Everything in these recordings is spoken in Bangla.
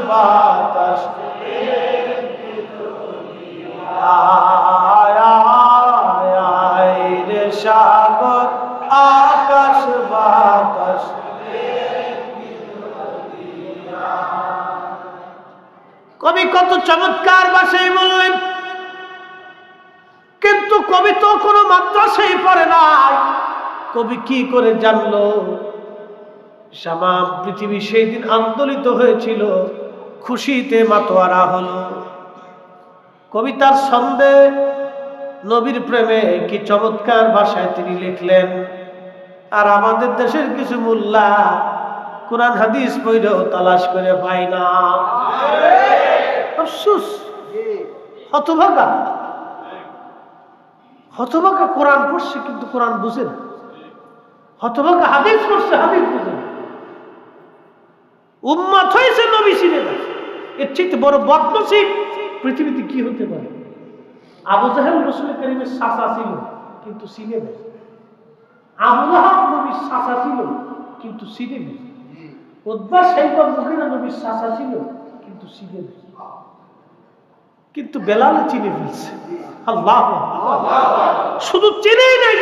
বাতাস রে সাগর আকাশ বাতাস। কবি কত চমৎকার ভাষায় বললেন, কিন্তু কবি তো কোনো মাদ্রাসায় পড়ে নাই। কবি কি করে জানলো সারা পৃথিবী সেই দিন আন্দোলিত হয়েছিল, খুশিতে মাতোয়ারা হলো। কবিতার ছন্দে নবীর প্রেমে কি চমৎকার ভাষায় তিনি লিখলেন। আর আমাদের দেশের কিছু মোল্লা কোরআন হাদিস পড়েও তালাশ করে পায় না। আফসোস, হতভাগা হতভাগা। কোরআন পড়ছে কিন্তু কোরআন বুঝে না। হতভাগা হাদিস পড়ছে, হাদিস বুঝে না। উম্মত হয়েছে, নবী চিনে না। এর চেয়ে বড় বদনসিব পৃথিবীতে কি হতে পারে? আবু জাহেল রাসূল করিমের চাচা ছিল কিন্তু চিনে না। আবু লাহাব নবীর চাচা ছিল কিন্তু চিনে না। উতবা সাইবা মুগীরা নবীর চাচা ছিল কিন্তু চিনে না। কিন্তু বেলাল চিনে ফেলছে। আল্লাহ, শুধু চিনেই নাই,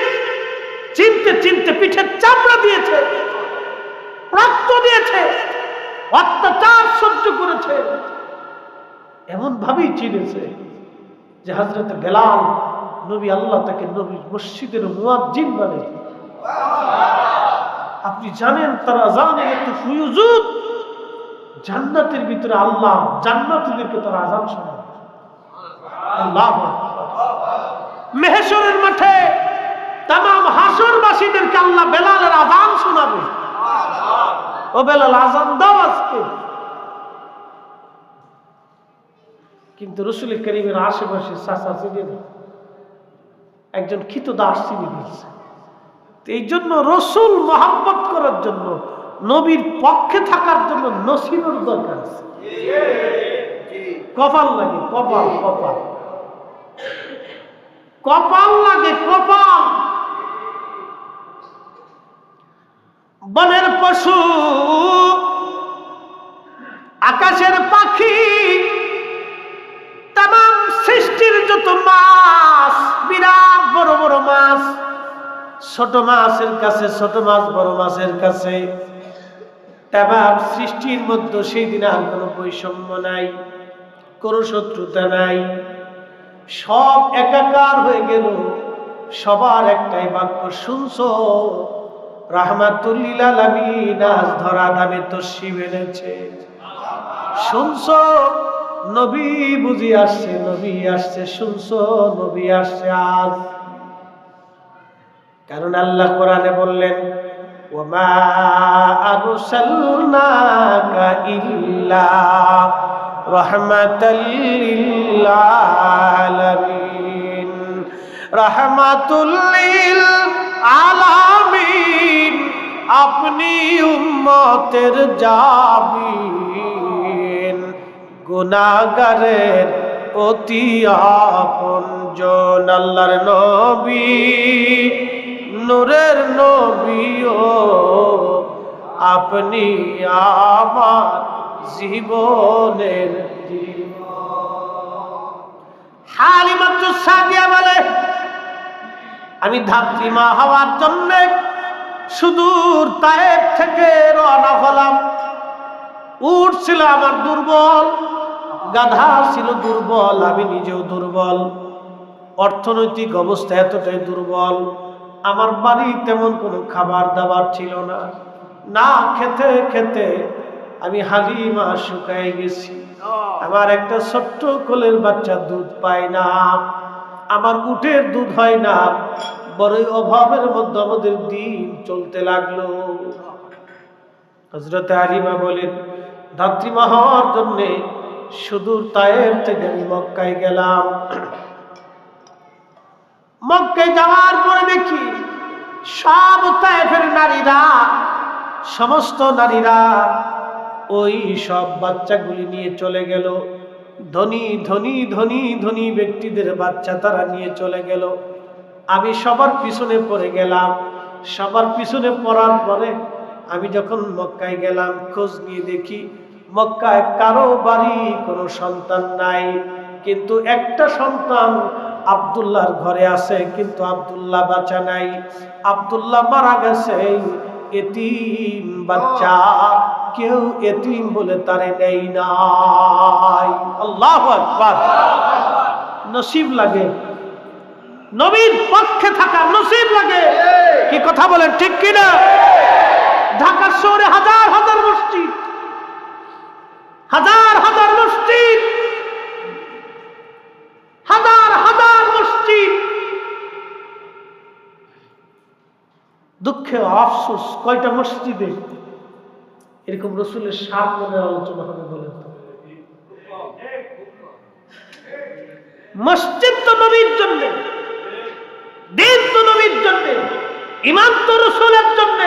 চিনতে চিনতে পিঠের চামড়া দিয়েছে, রক্ত দিয়েছে, অত্যাচার সহ্য করেছে। এমন ভাবেই চিনেছে যে হযরত বেলাল নবী, আল্লাহ তাকে নবীর মসজিদের মুয়াজ্জিন বানিয়ে। আপনি জানেন তার আযানে এত ফুয়ুজুদ, জান্নাতের ভিতরে আল্লাহ জান্নাতীদেরকে তার আযান শোনায়। আল্লাহু আকবার। মেহশরের মাঠে तमाम হাসরবাসীদেরকে আল্লাহ বেলালের আযান শোনাবে। ও বেলাল, আযান দাও আজকে। কিন্তু রাসূল করিমের আশেপাশে চাচা চিনে না, একজন খিতদাস চিনে ফেলছে। এই জন্য রসুল মহব্বত করার জন্য, নবীর পক্ষে থাকার জন্য নসিবের দরকার আছে। কপাল লাগে, কপাল কপাল কপাল লাগে, কপাল। বনের পশু, আকাশের পাখি, तमाम সৃষ্টির যত মাছ, বিরাট বড় বড় মাছ, ছোট মাছের কাছে ছোট মাছ, বড় মাছের কাছে तमाम সৃষ্টির মধ্যে সেই দিন আর কোনো বৈষম্য নাই, কোনো শত্রুতা নাই, সব একাকার হয়ে গেল। সবার একটাই বাক্য, শুনছো রাহমাতুল লিল আলামিন আজ ধরা ধামে তশরিফ এনেছে। শুনছো নবী বুঝি আসছে, নবী আসছে। শুনছো নবী আসছে আজ। কারণ আল্লাহ কোরআনে বললেন, ওমা আরসালনাকা ইল্লা রাহমাতাল লিল আলামিন। রাহমাতুল লিল আলামিন, আপনি উম্মতের জাবিন, গুনাহগারের অতি আপনজন। আল্লাহর নবী, নূরের নবীও আপনি আমার জীবনের হালিমাতুস সাদিয়া বলে, আমি ধাত্রীমা হওয়ার জন্য সুদূর তায়েফ থেকে রওনা হলাম। উট ছিল আমার দুর্বল, গাধা ছিল দুর্বল, আমি নিজেও দুর্বল, অর্থনৈতিক অবস্থা এতটাই দুর্বল। আমার বাড়ি তেমন কোনো খাবার দাবার ছিল না, না খেতে খেতে আমি হালিমা শুকায় গেছি। আমার একটা ছোট্ট কোলের বাচ্চা দুধ পায় না, আমার উটের দুধ হয় না। বড়ই অভাবের মধ্যে আমাদের দিন চলতে লাগলো। হযরত হালিমা বলেন, ধাত্রীমা হওয়ার জন্য সুদূর তায়েফ থেকে আমি মক্কায় গেলাম। মক্কায় যাওয়ার পরে দেখি সব তায়েফের নারীরা, সমস্ত নারীরা ওই সব বাচ্চাগুলি নিয়ে চলে গেল। ধনী ধনী ধনী ধনী ব্যক্তিদের বাচ্চা তারা নিয়ে চলে গেল। আমি সবার পিছনে পড়ে গেলাম। সবার পিছনে পড়ার পরে আমি যখন মক্কায় গেলাম, খোঁজ নিয়ে দেখি মক্কায় কারো বাড়ি কোনো সন্তান নাই, কিন্তু একটা সন্তান আব্দুল্লাহর ঘরে আছে, কিন্তু আব্দুল্লাহ বাঁচা নাই। আব্দুল্লাহ মারা গেছে, এতিম বাচ্চা, কেউ এতিম বলে তারে নেই নাই। আল্লাহু আকবার। নসিব লাগে, নবীর পক্ষে থাকা নসিব লাগে। কি কথা বলেন ঠিক কিনা? ঢাকা শহরে হাজার হাজার মসজিদ, হাজার হাজার মসজিদ, হাজার হাজার মসজিদ। দুঃখে আফসোস, কয়টা মসজিদে এরকম রসুলের সাত মনের আলোচনা হবে বলেন তো? মসজিদ তো নবীর জন্য, দিন তো নবীর জন্য, ঈমান তো রাসূলের জন্য,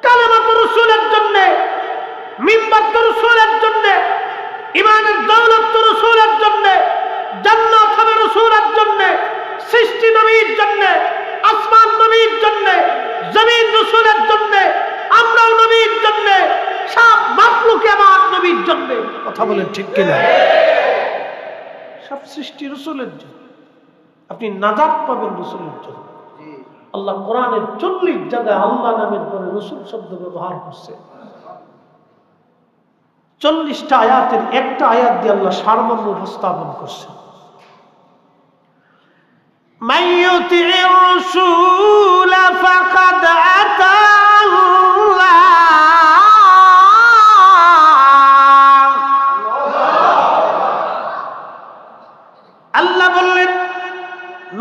কালেমা তো রাসূলের জন্য, মিম্বার তো রাসূলের জন্য, ঈমানের দৌলত তো রাসূলের জন্য, জান্নাত হবে রাসূলের জন্য, সৃষ্টি নবীর জন্য, আসমান নবীর জন্য, জমিন রাসূলের জন্য, আমরাও নবীর জন্য, সব মাখলুক আমার নবীর জন্য। কথা বলেন ঠিক কিনা? সব সৃষ্টি রাসূলের জন্য। আপনি নাজাত পাবেন রাসূলের জন্য। আল্লাহ কোরআনের 40 জায়গায় আল্লাহ নামের পরে রাসূল শব্দ ব্যবহার করছে। 40টা আয়াতের একটা আয়াত দিয়ে আল্লাহ সারমর্ম উপস্থাপন করছে। মাইয়ুতি'র রাসূল ফাকাদ আতা আল্লাহ বললেন,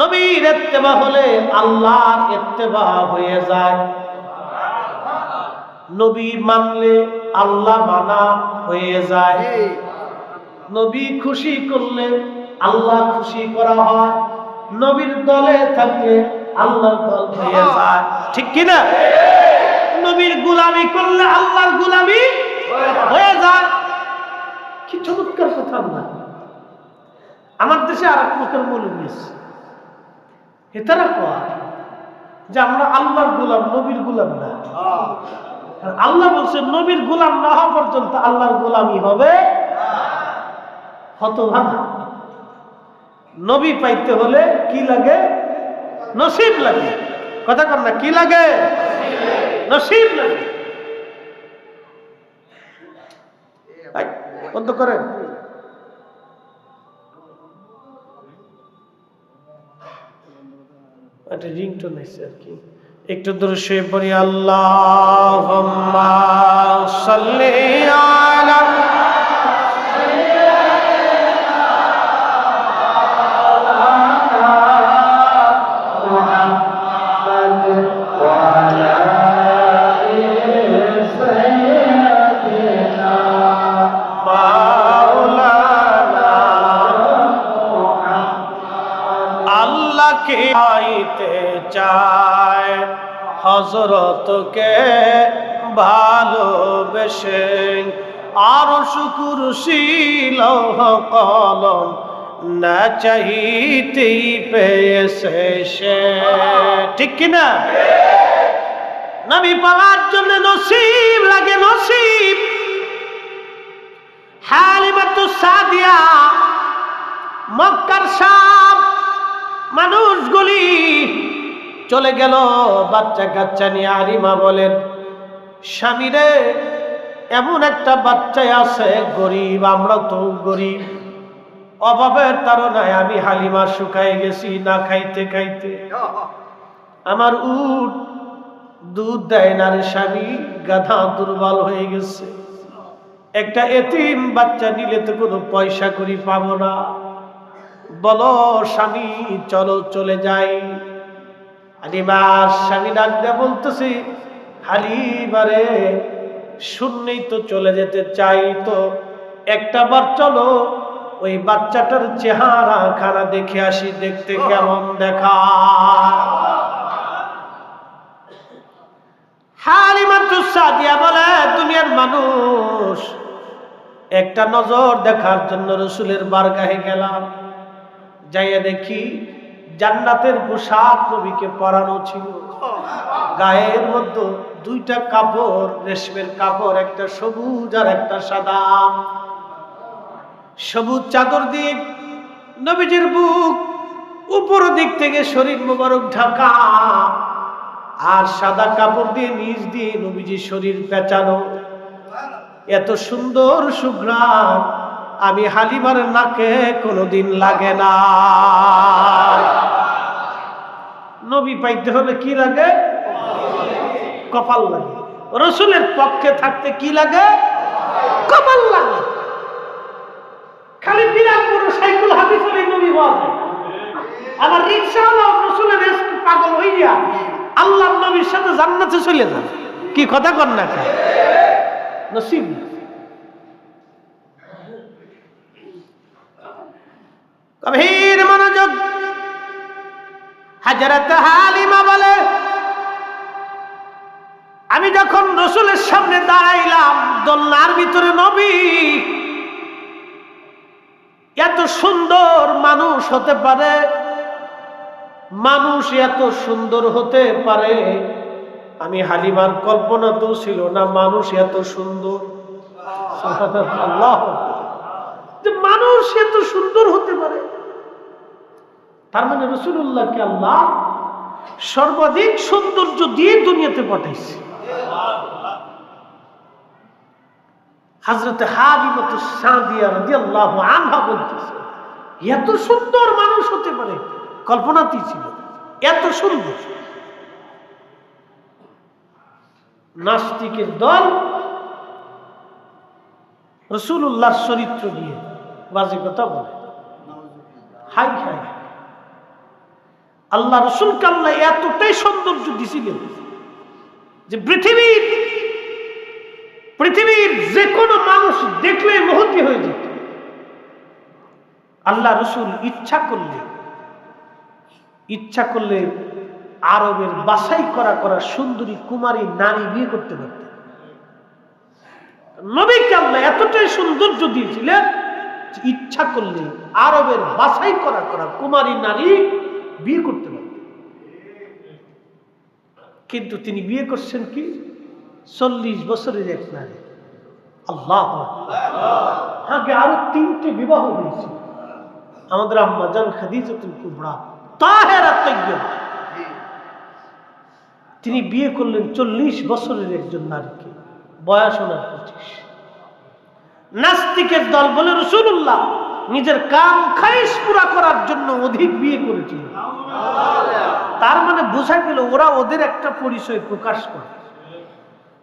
নবীর ইত্তেবা হলে আল্লাহর ইত্তেবা হয়ে যায়। নবী মানলে আল্লাহ মানা হয়ে যায়। নবী খুশি করলে আল্লাহ খুশি করা হয়। নবীর দলে থাকলে আল্লাহর দল হয়ে যায়। ঠিক কিনা? নবীর গোলামি করলে আল্লাহর গোলামি হয়ে যায়। কি চমৎকার কথা না? আমার দেশে আর এক লোকের মৌলবী আছে, হেতারা কয় যে আমরা আল্লাহর গোলাম, নবীর গোলাম না। আল্লাহ বলছে নবীর গোলাম না হওয়া পর্যন্ত আল্লাহর গোলামি হবে। হতভাগা। নবী পাইতে হলে কি লাগে? নসিব লাগে। কথা কর না, কি লাগে? নসিব লাগে। বন্ধ করেন। একটা রিংটোন আছে আর কি, একটু দূরে শুয়ে পড়ি। আল্লাহুম্মা সাল্লি আলা মুহাম্মাদ ওয়া আলা সাইয়্যিদিনা মাওলানা আল্লাহকে পাইতে চায়, হযরতকে ভালোবেসে, আরশ কুরসি লৌহ কলম না চাইতেই পেয়েছে সে। ঠিক কিনা? নবী পাওয়ার জন্য নসিব লাগে, নসিব। হালিমাতুস সাদিয়া, মক্কার সব মানুষগুলি চলে গেল বাচ্চা কাচ্চা নিয়ে। আরিমা বলেন, স্বামীরে এমন একটা বাচ্চা আছে, গরিব, আমরা তো গরিব, অভাবের তাড়নায় আমি হালিমা শুকায় গেছি না খাইতে খাইতে। আমার উট দুধ দেয় না রে স্বামী, গাধা দুর্বল হয়ে গেছে। একটা এতিম বাচ্চা নিলে তো কোনো পয়সা করি পাবো না। বলো স্বামী, চলো চলে যাই। হালিমার স্বামী ডাক দিয়ে বলতেছি, হালিমারে শুনলেই তো চলে যেতে চাই, তো একটা বার চলো ওই বাচ্চাটার চেহারা খানা দেখে আসি, দেখতে কেমন দেখা। হালিমাতুস সাদিয়া বলে, দুনিয়ার মানুষ, একটা নজর দেখার জন্য রাসূলের বারগাহে গেলাম। যাইয়া দেখি জান্নাতের পোশাক নবীকে পরানো ছিল, গায়ের মধ্যে দুইটা কাপড়, রেশমের কাপড়, একটা সবুজ আর একটা সাদা। সবুজ চাদর দিয়ে নবীজির বুক উপর দিক থেকে শরীর মোবারক ঢাকা, আর সাদা কাপড় দিয়ে নিচ দিয়ে নবীজির শরীর পেঁচানো। এত সুন্দর সুঘ্রাণ আমি হালিমার নাকে কোনোদিন লাগে না। নবী পাইতে হলে কি লাগে? কপাল লাগে। রসুলের পক্ষে থাকতে কি লাগে? কপাল লাগে। খালি বিরাট বড় সাইকেল হাতে চলে নবী বলে, আবার রিকশাওয়ালা রসুলের পাগল হইয়া আল্লাহর নবীর সাথে জান্নাতে চলে যান। কি কথা কর না নসিব। গভীর মনোযোগ। হযরত হালিমা বলে, আমি যখন রসুলের সামনে দাঁড়াইলাম, দোলনার ভিতরে নবী। এত সুন্দর মানুষ হতে পারে, মানুষ এত সুন্দর হতে পারে, আমি হালিমার কল্পনা তো ছিল না মানুষ এত সুন্দর। সুবহানাল্লাহ, যে মানুষ এত সুন্দর হতে পারে। তার মানে রাসূলুল্লাহকে আল্লাহ সর্বাধিক সৌন্দর্য দিয়ে দুনিয়াতে পাঠাইছে। হযরত হালিমা সাদিয়া রাদিয়াল্লাহু আনহা বলতেছে, এত সুন্দর মানুষ হতে পারে কল্পনাতেই ছিল, এত সুন্দর। নাস্তিকের দল রাসূলুল্লাহর চরিত্র নিয়ে বাজে কথা বলে। হাই হাই, আল্লাহ রাসূলকে আল্লাহ এতটাই সৌন্দর্য দিছিলেন যে পৃথিবীর যে কোনো মানুষ দেখলে মোহিত হয়ে যেত। আল্লাহ রাসূল ইচ্ছা করলে আরবের বাছাই করা সুন্দরী কুমারী নারী বিয়ে করতে পারতেন। নবীকে আল্লাহ এতটাই সৌন্দর্য দিয়েছিলেন যে ইচ্ছা করলে আরবের বাছাই করা কুমারী নারী বিয়ে করতে পারতেন। কিন্তু তিনি বিয়ে করছেন কি 40 বছরের এক নারী। আল্লাহ, আগে আরো 3টে বিবাহ হয়েছে। আমাদের আম্মা জান খাদিজাতুল কুবরা তাহেরা তাইয়্যিবা, তিনি বিয়ে করলেন 40 বছরের একজন নারীকে, বয়স ওনার 25। নাস্তিকের দল বলে রাসূলুল্লাহ নিজের কাম খায়েশ পুরা করার জন্য অধিক বিয়ে করেছিল। তার মানে বোঝা গেল ওরা ওদের একটা পরিচয় প্রকাশ করে,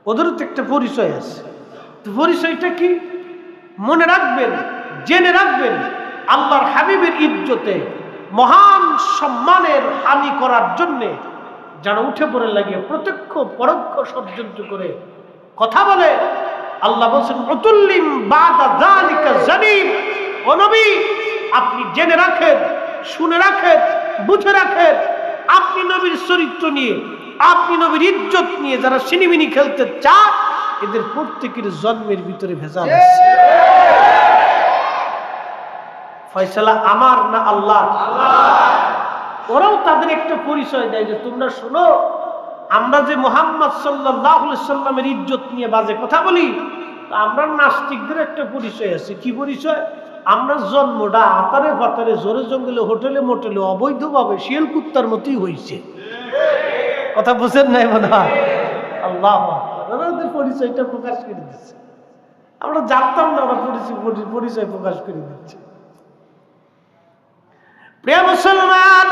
ওদেরও তো একটা পরিচয় আছে। পরিচয়টা কি? মনে রাখবেন, জেনে রাখবেন, আল্লাহর হাবিবের ইজ্জতে মহান সম্মানের হানি করার জন্য যারা উঠে পড়ে লাগে, প্রত্যক্ষ পরোক্ষ ষড়যন্ত্র করে কথা বলে, আল্লাহ বলেন উতুল্লিম বাদা যালিকা জানিম। ও নবী, আপনি জেনে রাখেন, শুনে রাখেন, বুঝে রাখেন, আপনি নবীর চরিত্র নিয়ে, আপনি নবীর ইজ্জত নিয়ে যারা সিনিমিনি খেলতে চায়, এদের প্রত্যেকের জন্মের ভিতরে ভেজাল আছে। ফয়সালা আমার না আল্লাহ? ওরাও তাদের একটা পরিচয় দেয় যে তোমরা শোনো, আমরা যে মুহাম্মদ সাল্লাল্লাহু আলাইহি সাল্লামের ইজ্জত নিয়ে বাজে কথা বলি, আমরা নাস্তিকদের একটা পরিচয় আছে। কি পরিচয়? আমরা জন্মটা আতারে পাতারে জোরে জঙ্গলে হোটেলে মোটেলে অবৈধভাবে শিয়াল কুত্তার মতোই হয়েছে। কথা বুঝেন নাই মনে হয়? আল্লাহ, ওদের পরিচয়টা প্রকাশ করে দিচ্ছে। আমরা জানতাম না, ওরা পরিচয় প্রকাশ করে দিচ্ছে। প্রিয় মুসলমান,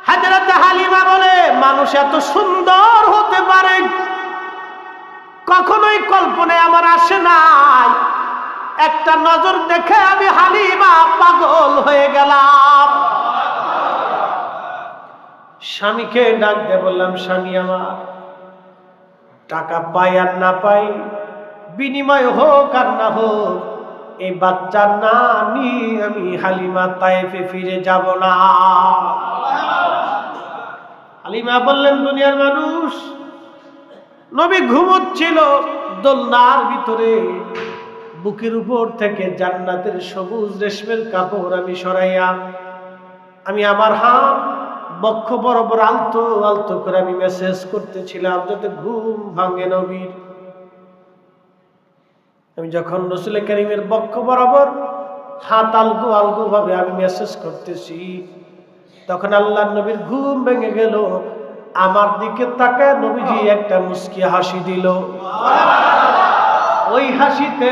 হযরত হালিমা বলে মানুষ এত সুন্দর হতে পারে কখনোই কল্পনায় আমার আসে নাই। একটা নজর দেখে আমি হালিমা পাগল হয়ে গেলাম। স্বামীকে ডাক দিয়ে বললাম, স্বামী আমার, টাকা পাই আর না পাই, বিনিময় হোক আর না হোক, এই বাচ্চা না নিয়ে আমি হালিমা তায়েফে ফিরে যাব না। হালিমা বললেন, দুনিয়ার মানুষ, নবী ঘুমোচ্ছিল দোলনার ভিতরে, বুকের উপর থেকে জান্নাতের সবুজ রেশমের কাপড় আমি সরাইয়া, আমি আমার হাত বক্ষ বরাবর আলতো আলতো করে আমি মেসেজ করতেছিলাম যাতে ঘুম ভাঙে নবীর। আমি যখন রাসূল কারীমের বক্ষ বরাবর হাত আলগো আলগো ভাবে আমি মেসেজ করতেছি, তখন আল্লাহর নবীর ঘুম ভেঙে গেল। আমার দিকে তাকায় নবীজি একটা মুস্কি হাসি দিল। ওই হাসিতে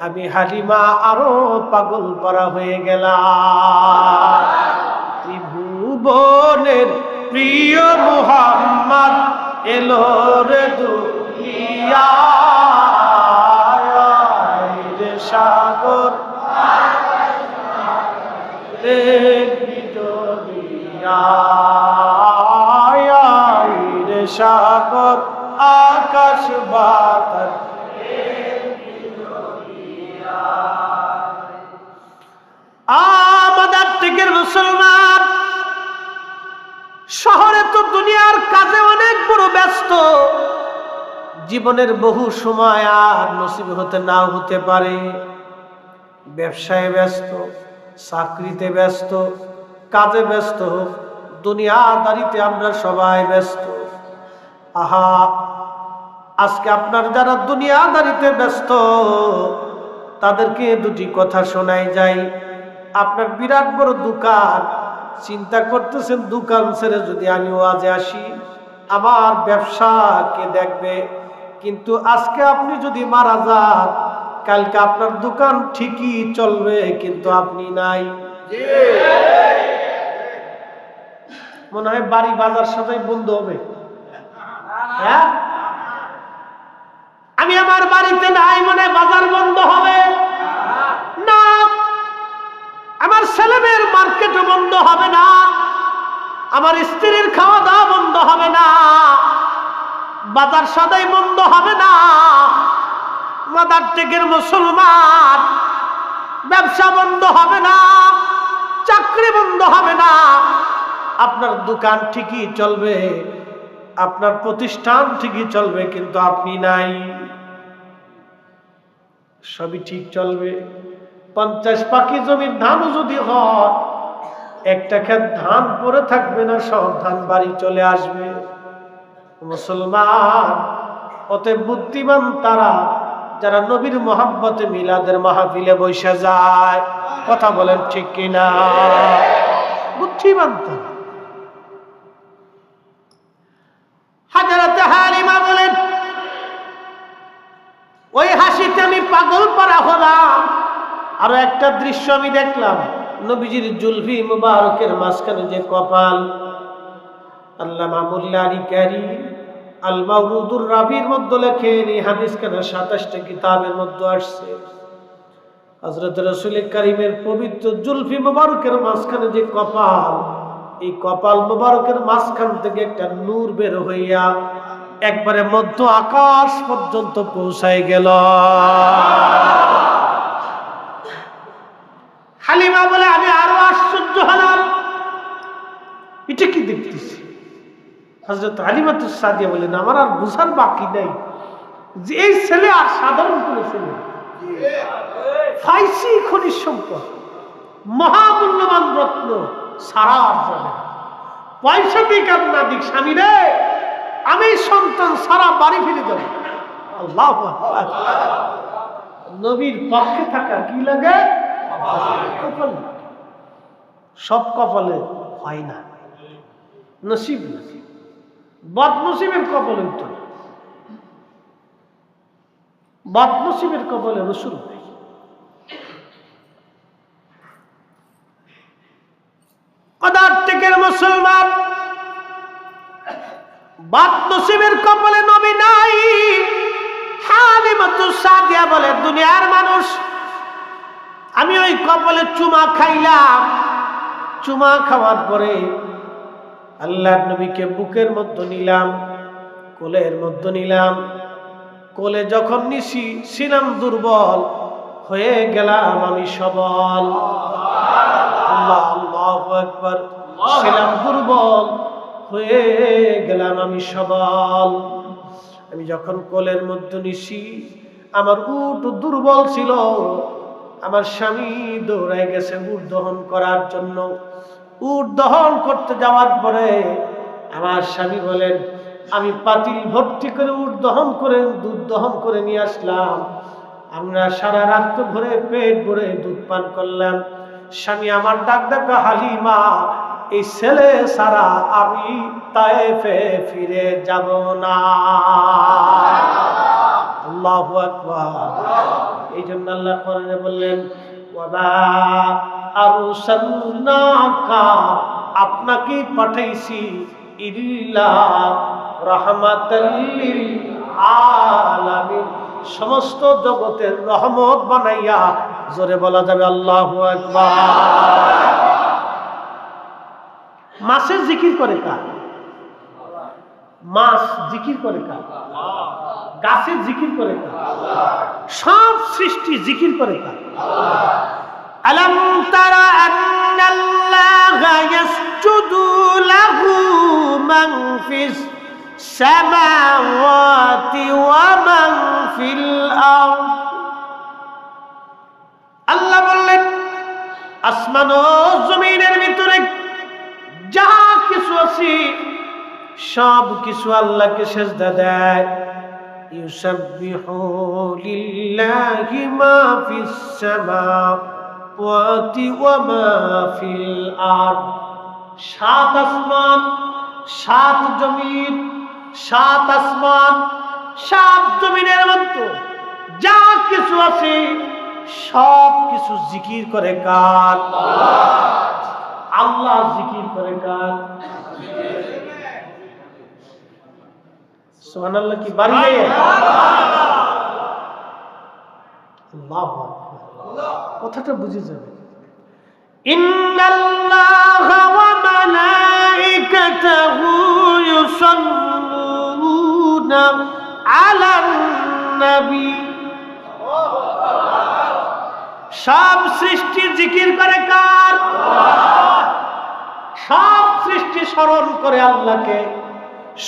আমি হালিমা আরো পাগল পারা হয়ে গেলাম। ত্রিভুবনের প্রিয় মুহাম্মদ এলো রে দুনিয়ায়, রে সাগর রে দুনিয়ায়, রে সাগর আকাশ বাতাস। আমাদের থেকে মুসলমান শহরে তো দুনিয়ার কাজে অনেক বড় ব্যস্ত, জীবনের বহু সময় আর নসিব হতে নাও হতে পারে। ব্যবসায় ব্যস্ত, চাকরিতে ব্যস্ত, কাজে ব্যস্ত, দুনিয়াদারিতে আমরা সবাই ব্যস্ত। আহা, আজকে আপনার যারা দুনিয়াদারিতে ব্যস্ত তাদেরকে দুটি কথা শোনাই যায়। আপনার বিরাট বড় দোকান, চিন্তা করতেছেন দোকান ছেড়ে যদি আমি ওয়াজে আসি আমার ব্যবসা কে দেখবে। কিন্তু আজকে আপনি যদি মারা যান, কালকে আপনার দোকান ঠিকই চলবে কিন্তু আপনি নাই। মনে হয় বাড়ি বাজার সবাই বন্ধ হবে। হ্যাঁ, আমি আমার বাড়িতে নাই, মনে হয় বাজার বন্ধ হবে না। আমার ছেলেমেয়ের মার্কেটও বন্ধ হবে না, আমার স্ত্রীর খাওয়া দাওয়া বন্ধ হবে না, বাজার সদাই বন্ধ হবে না। মাদার টেকের মুসলমান, ব্যবসা বন্ধ হবে না, চাকরি বন্ধ হবে না, আপনার দোকান ঠিকই চলবে, আপনার প্রতিষ্ঠান ঠিকই চলবে কিন্তু আপনি নাই। সবই ঠিক চলবে। 50 পাখি জমির ধানও যদি হয়, একটা ক্ষেত ধান পরে থাকবে না, সব ধান বাড়ি চলে আসবে। মুসলমান, অতএব বুদ্ধিমান তারা যারা নবীর মহব্বতে মিলাদের মাহফিলে বসে যায়। কথা বলেন ঠিক কিনা? বুদ্ধিমান তারা। হাজরাতে হালিমা বলেন, ওই হাসিতে আমি পাগল পারা হলাম। আরো একটা দৃশ্য আমি দেখলাম, নবীজির জুলফি মুবারকের মাঝখানে যে কপাল। আল্লামা মোল্লা আলী কারি আল মাওরুদুর রাবির মধ্যে লেখেন, এই হাদিস খানা 27টা কিতাবের মধ্যে আসছে। হযরত রাসূল কারীমের পবিত্র জুলফি মুবারকের মাঝখানে যে কপাল, এই কপাল মুবারকের মাঝখান থেকে একটা নূর বের হইয়া একবারে মধ্য আকাশ পর্যন্ত পৌঁছায় গেল। হালিমা বলে, আমি আরো আশ্চর্য হলাম, এটা কি দেখতেছি। হযরত হালিমাতুস সাদিয়া বলেন, আমার আর বুঝার বাকি নাই যে এই ছেলে আর সাধারণ কোনো ছেলে, ফাইসি খনিজ সম্পদ, মহামূল্যবান রত্ন, সারা যাবে পয়সা দিক আর না দিক, স্বামী রে আমি সন্তান সারা বাড়ি ফিরে যাব। আল্লাহু আকবার। নবীর পক্ষে থাকা কি লাগে? কপাল। সব কপালে হয় না, নসিব নসিব, বদনসিবের কপালে উত্তর, বদনসিবের কপালে রসুল। পদার্থিকের মুসলমান, বদনসিবের কপালে নবী নাই। হালিমাতুস সাদিয়া বলে, দুনিয়ার মানুষ, আমি ওই কপালে চুমা খাইলাম। চুমা খাওয়ার পরে আল্লাহর নবীকে বুকের মধ্যে নিলাম, কোলের মধ্যে নিলাম। কোলে যখন নিছি ছিলাম দুর্বল, হয়ে গেলাম আমি সবল। আল্লাহু আকবার। ছিলাম দুর্বল, হয়ে গেলাম আমি সবল। আমি যখন কোলের মধ্যে নিছি, আমার উট দুর্বল ছিল, আমার স্বামী দৌড়ায় গেছে উট দহন করার জন্য। উট দহন করতে যাওয়ার পরে আমার স্বামী বলেন, আমি পাতিল ভর্তি করে উট দহন করে দুধ দহন করে নিয়ে আসলাম। আমরা সারা রাত ভরে পেট ভরে দুধ পান করলাম। স্বামী আমার ডাক ডাকা, হালিমা, এই ছেলে সারা আমি তায়েফে ফিরে যাব না। আল্লাহু আকবার। এই জন্য আল্লাহ কোরআনে বললেন, ওয়ামা আরসালনাকা, আপনাকে পাঠাইছি ইল্লা রাহমাতাল লিল আলামিন, সমস্ত জগতের রহমত বানাইয়া। জোরে বলা যাবে আল্লাহু আকবার। মাছের জিকির করে কার? মাছ জিকির করে কার? গাছের জিকির করে কার? সব সৃষ্টি জিকির করে কার? আলাম তারা আন্নাল্লাহা ইয়াসজুদু লাহু মান ফিস সামাওয়াতি ওয়া মান ফিল আরদ। আল্লাহ বললেন, আসমান ও জমিনের ভিতরে যা কিছু আছে সব কিছু আল্লাহকে সিজদা দেয়। ইউসাব্বিহু লিল্লাহি মা ফিস সামাওয়াতি ওয়া মা ফিল আরদ। সাত আসমান, সাত জমিন, সাত আসমান, সাত জমিনের মধ্যে যা কিছু আছে সব কিছু জিকির করে কার? আল্লাহ জিকির করে কার? সুবহানাল্লাহ কি বাড়িয়ে? আল্লাহু আকবার। কথাটা বুঝে যাবে। ইন্নাল্লাহা ওয়া মালাইকাতাহু ইউসাল্লুনা আলান নবী। সব সৃষ্টি জিকির করে কার? সব সৃষ্টি স্মরণ করে আল্লাহকে,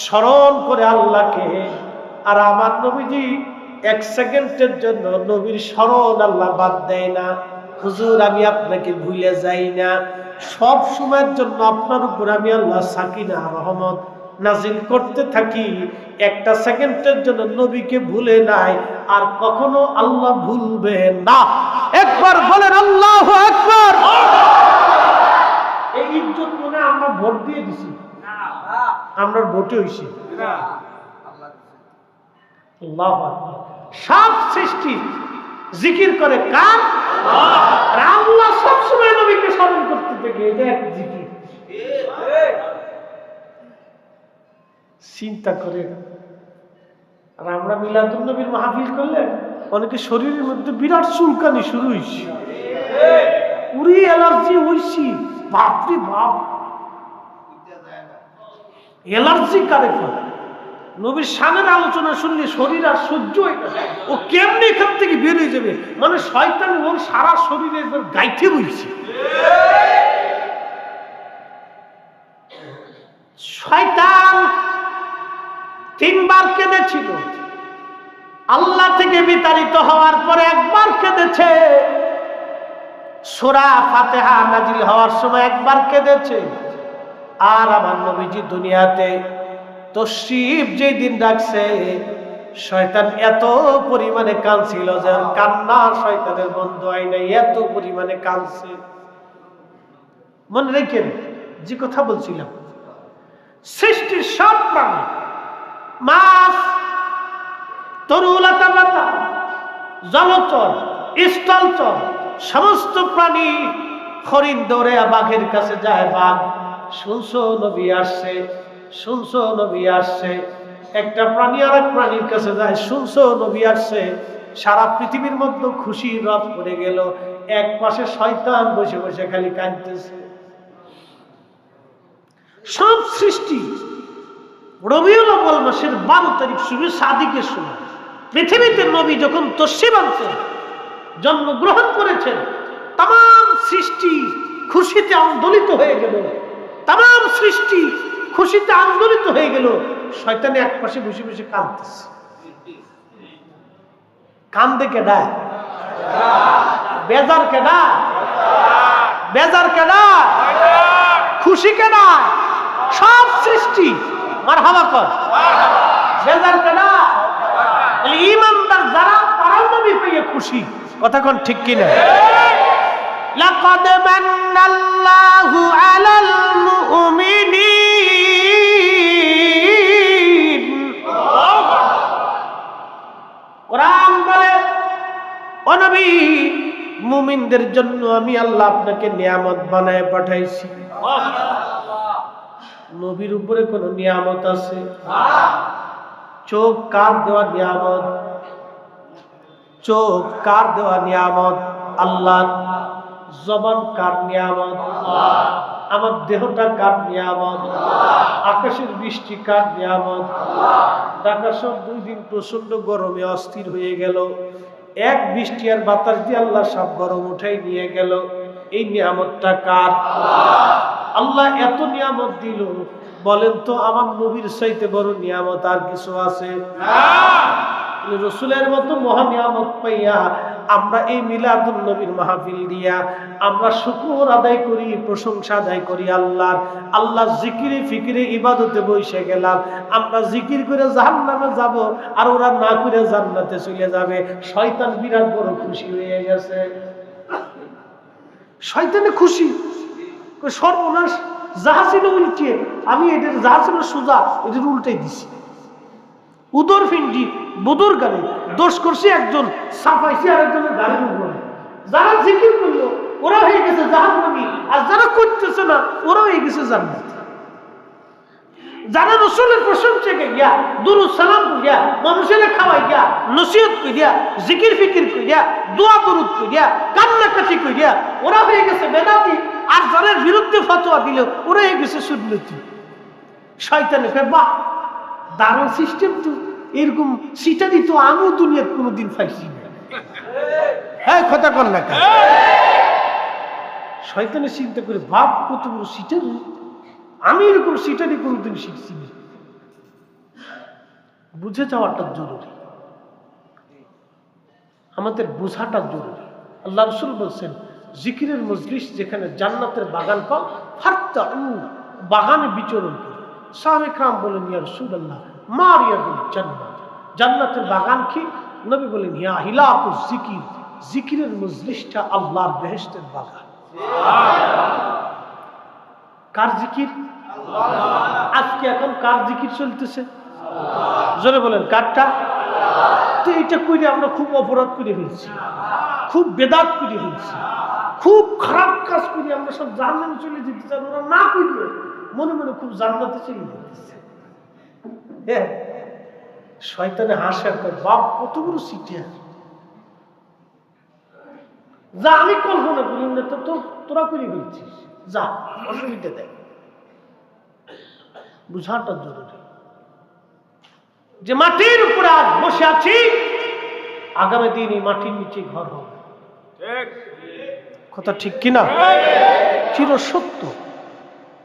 স্মরণ করে আল্লাহকে। আর আমার নবীজি এক সেকেন্ডের জন্য নবীর স্মরণ আল্লাহ বাদ দেয় না। হুজুর, আমি আপনাকে ভুলে যাই না, সব সময়ের জন্য আপনার উপর আমি আল্লাহ সাকিনা রহমত নাজিল করতে থাকি। একটা সেকেন্ডের জন্য নবীকে ভুলে নাই, আর কখনো আল্লাহ ভুলবে না। একবার বলেন আল্লাহু আকবার। এই ইজ্জত মনে আমরা ভোট দিয়ে দিছি, আমরা ভোটে হইছি। আল্লাহু আকবার। সব সৃষ্টি জিকির করে কার? আর আল্লাহ সবসময় নবীকে স্মরণ করতে থাকে, এটা এক জিকির। চিন্তা করে। আর আমরা মিলাদুন নবীর মাহফিল করলে অনেকে শরীরের মধ্যে বিরাট চুলকানি শুরু হইছে, উড়ি অ্যালার্জি হইছি। বাপরে বাপ, অ্যালার্জি কারে করে? নবীর শানের আলোচনা শুনলে শরীর আর সহ্য হয় না। ও কেমনি এখান থেকে বের হয়ে যাবে, মানে শয়তান ওর সারা শরীরে একবার গাইতে বইছে। শয়তান তিনবার কেঁদেছিল। আল্লাহ থেকে বিতাড়িত হওয়ার পরে একবার কেঁদেছে, সূরা ফাতিহা নাজিল হওয়ার সময় একবার কেঁদেছে। আর আমার নবীজি দুনিয়াতে তশরিফ যেদিন রাখছে, শয়তান এত পরিমাণে কাঁদছিল যে কান্না শয়তানের বন্ধ হয় নাই, এত পরিমাণে কাঁদছে। মনে রেখেন যে কথা বলছিলাম, সৃষ্টির সব প্রাণী, মাছ, তরুলতা পাতা, জলচর, স্থলচর, সমস্ত প্রাণী। হরিণ দৌড়ে বাঘের কাছে যায়, বাঘ শুনছো নবী আসছে, শুনছো নবী আসছে। একটা প্রাণী আর এক প্রাণীর কাছে যায়, শুনছো নবী আসছে। সারা পৃথিবীর মধ্যে খুশির রব পড়ে গেল। এক পাশে শয়তান বসে বসে খালি কাঁদতেছে। সব সৃষ্টি রবিউল আউয়াল মাসের 12 তারিখ শুরু, সাদিকের সময় পৃথিবীতে নবী যখন তশরিফ আনছেন, জন্মগ্রহণ করেছেন, তাম সৃষ্টি খুশিতে আন্দোলিত হয়ে গেল। তাম সৃষ্টি খুশিতে আন্দোলিত হয়ে গেল। শয়তান এক পাশে বসে বসে কাঁদতেছে। কান্দে কেডা? বেজার কেডা? বেজার কেডা? খুশি কেনা সব সৃষ্টি মারহাবা কর বেজার কেনা ঈমানদার যারা তারাও নবী পেয়ে খুশি কথা কোন ঠিক কিনা লাকাদ মান্নাল্লাহু আলাল মুমিনিন কোরআন বলে ও নবী মুমিনদের জন্য আমি আল্লাহ আপনাকে নিয়ামত বানায় পাঠাইছি নবীর উপরে কোন নিয়ামত আছে চোখ কার দেওয়া নিয়ামত চোখ কার দেওয়া নিয়ামত আল্লাহ জবান কার নিয়ামত আমার দেহটা কার নিয়ামত আকাশের বৃষ্টি কার নিয়ামত ঢাকা সব 2 দিন প্রচন্ড গরমে অস্থির হয়ে গেল এক বৃষ্টি আর বাতাস দিয়ে আল্লাহ সব গরম উঠাই নিয়ে গেল এই নিয়ামতটা কার আল্লাহ এত নিয়ামত দিল বলেন তো আমার নবীর চাইতে বড় নিয়ামত আর কিছু আছে রাসূলের মতো মহা নিয়ামত পাইয়া আমরা এই মিলাদুন নবীর মাহফিল দিয়া আমরা শুকর আদায় করি প্রশংসা আদায় করি আল্লাহ জিকিরে ফিকিরে ইবাদতে বসে গেলাম আমরা জিকির করে জাহান্নামে যাব আর ওরা না করে জান্নাতে চলে যাবে শয়তান বিরাট বড় খুশি হয়ে গেছে শয়তানে খুশি সর্বনাশ যাহা ছিল উল্টিয়ে আমি এদের যাহা ছিল সোজা এদের উল্টাই দিছি উদর ফিন্ডি বদর গানে দোষ করছে একজন সাফাইছে আরেকজনের গাড়ির উপরে যারা জিকির করলো ওরা হয়ে গেছে জাহান্নামী আর যারা করতেছে না ওরা হয়ে গেছে জান্নাত যারা রাসূলের প্রশংসা করিয়া দুরূদ সালাম করিয়া মানুষের খাওয়াই দিয়া নসিহত করিয়া জিকির ফিকির করিয়া দোয়া দরুদ করিয়া কান্নাকাটি করিয়া ওরা হয়ে গেছে বেদাতি আর যারা বিরুদ্ধে ফতোয়া দিল ওরা হয়ে গেছে সুন্নতি শয়তানে কয় বাহ দারুণ সিস্টেম তো এরকম সিটারি তো আমিও দুনিয়ার কোনোদিন পাইছি না হ্যাঁ কথা কর না শয়তানে চিন্তা করে বাপ কত বড় সিটারি আমি এরকম সিটারি কোনোদিন শিখছি না বুঝে যাওয়াটা জরুরি আমাদের বোঝাটা জরুরি আল্লাহ রাসূল বলছেন জিকিরের মজলিস যেখানে জান্নাতের বাগান পাও ফারতাউ বাগানে বিচরণ করো সাহাবে کرام বলেন ইয়া রাসূলুল্লাহ মারিয়াতুল জান্নাত জান্নাতের বাগান কি নবী বলেন ইয়া হিলাকুজ জিকির জিকিরের মজলিসটা আল্লাহর বেহেশতের বাগান কার জিকির আজকে এখন কার জিকির চলতেছে জোরে বলেন কারটা তো এটা কইলে আমরা খুব অপরাধ করে ফেলছি খুব বেদাত করে ফেলছি খুব খারাপ কাজ করি আমরা সব জান্নাতে চলে যেতে চাই ওরা না কইলে মনে মনে খুব জান্নাতে চলে যেতেছে হ্যাঁ শয়তানে হাসে আর কয় বাপ কত বড় সিটিয়া যা আমি কল্পনা করি না তো তোরা করে ফেলছিস যা অসুবিধা দেয় বুঝাটা জরুরি যে মাটির উপরে আজ বসে আছি আগামী দিন এই মাটির নিচে ঘর হবে কথা ঠিক কিনা চির সত্য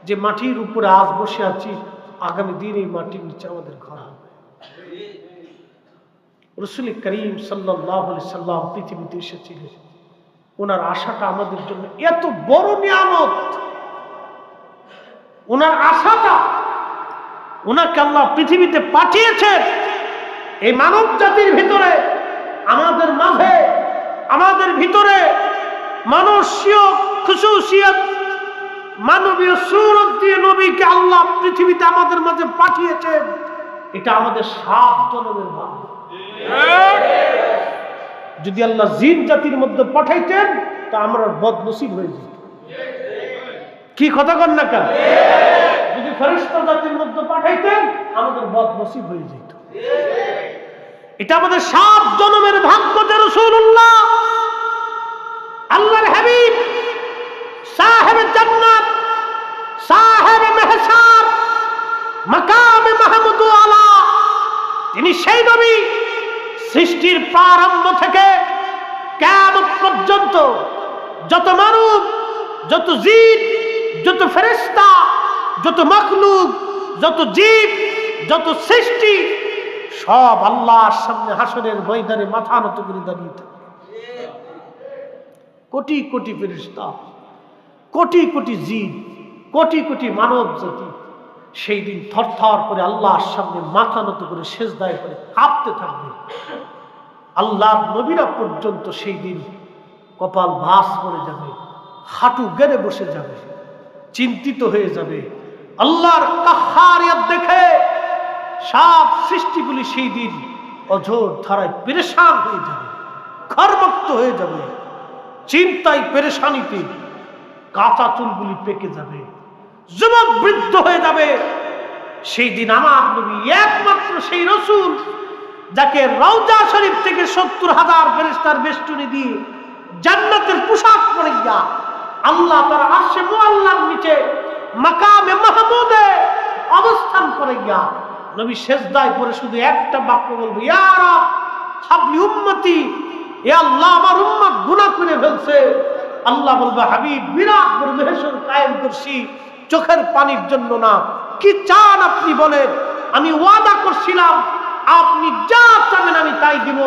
যে মাটির উপরে আজ বসে আছি আগামী দিন এই মাটির নিচে আমাদের ঘর হবে রাসূল করিম সাল্লাল্লাহু আলাইহি সাল্লাম পৃথিবীতে এসেছিলেন ওনার আশাটা আমাদের জন্য এত বড় নিয়ামত ওনার আশাটা ওনাকে আল্লাহ পৃথিবীতে পাঠিয়েছেন এই মানব জাতির ভিতরে আমাদের মাঝে আমাদের ভিতরে মানসীয় খুশুসিয়ত মানবীয় সুরত দিয়ে নবীকে আল্লাহ পৃথিবীতে আমাদের মাঝে পাঠিয়েছেন এটা আমাদের 7 জন্মের ভাগ্য যদি আল্লাহ জিন জাতির মধ্যে পাঠাইতেন তা আমরা বদনসিব হয়ে যেত কি কথা কন না কেন যদি ফেরেশতা জাতির মধ্যে পাঠাইতেন আমাদের বদনসিব হয়ে যেত এটা আমাদের 7 জন্মের ভাগ্য যে রাসূলুল্লাহ আল্লাহর হাবিব সাহেব জান্নাত সাহেব মেহসার মাকামে মাহমুদ আলা তিনি সেই নবী সৃষ্টির প্রারম্ভ থেকে কিয়ামত পর্যন্ত যত মানব যত জিন যত ফেরেশতা যত মাখলুক যত জীব যত সৃষ্টি সব আল্লাহর সামনে হাসরের ময়দানে মাথা নত করে দাঁড়িয়ে থাকে কোটি কোটি ফেরেশতা কোটি কোটি জিন কোটি কোটি মানব জাতি সেই দিন থরথর করে আল্লাহর সামনে মাথা নত করে সেজদায় করে কাঁপতে থাকবে। আল্লাহর নবীরা পর্যন্ত সেই দিন কপাল ভাঁজ করে যাবে, হাঁটু গেড়ে বসে যাবে, চিন্তিত হয়ে যাবে। আল্লাহর কাহ্হারিয়ত দেখে সব সৃষ্টিগুলি সেই দিন অঝোর ধারায় পেরেশান হয়ে যাবে, ঘরমুক্ত হয়ে যাবে, চিন্তায় পেরেশানিতে কাঁচা চুলগুলি পেকে যাবে, যুবক বৃদ্ধ হয়ে যাবে। সেই দিন আমার নবী একমাত্র সেই রাসূল যাকে রওজা শরীফ থেকে ৭০,০০০ ফেরেশতার বেষ্টনী দিয়ে জান্নাতের পোশাক পরাইয়া আল্লাহ তার আরশে মুআল্লার নিচে মাকামে মাহমুদে অবস্থান করাইয়া নবী সেজদায় পড়ে শুধু একটা বাক্য বলবে, ইয়া রাব হাবলি উম্মতি, এ আল্লাহ আমার উম্মত গুনাহ করে ফেলছে। আল্লাহ বলবে, হাবিব বিরাট বড় মেহসর কায়েম করছি চোখের পানির জন্য না, কি চান আপনি বলেন, আমি ওয়াদা করছিলাম আপনি যা চাবেন আমি তাই দিব।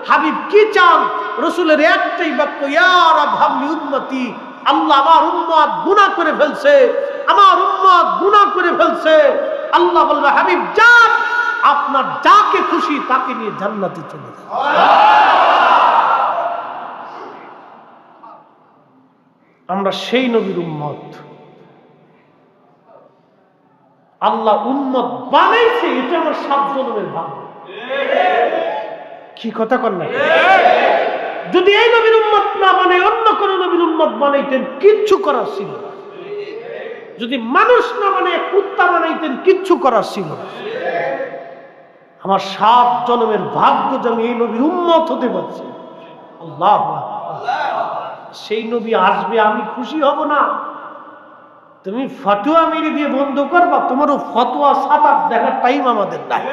হাবিব কি চান? রাসূলের একটাই বাক্য, ইয়া রাব হাবলি উম্মতি, আল্লাহ আমার উম্মত গুনাহ করে ফেলছে, আমার উম্মত গুনাহ করে ফেলছে। আল্লাহ বলবে, হাবিব যান, আপনার যাকে খুশি তাকে নিয়ে জান্নাতে চলে যান। আমরা সেই নবীর উম্মত। আল্লাহ উম্মত বানাইছে, এটা আমার ৭ জন্মের ভাগ্য। কি কথা কন না? যদি এই নবীর উম্মত না বানাই অন্য কোন নবীর উম্মত বানাইতেন, কিচ্ছু করার ছিল না। যদি মানুষ না বানাই কুত্তা বানাইতেন, কিচ্ছু করার ছিল না। আমার ৭ জন্মের ভাগ্য যে আমি এই নবীর উম্মত হতে পারছি। আল্লাহু আকবার। সেই নবী আসবে, আমি খুশি হব না? তুমি ফতোয়া মেরে দিয়ে বন্ধ করবা, তোমারও ফতোয়া সাতার দেখার টাইম আমাদের নাই।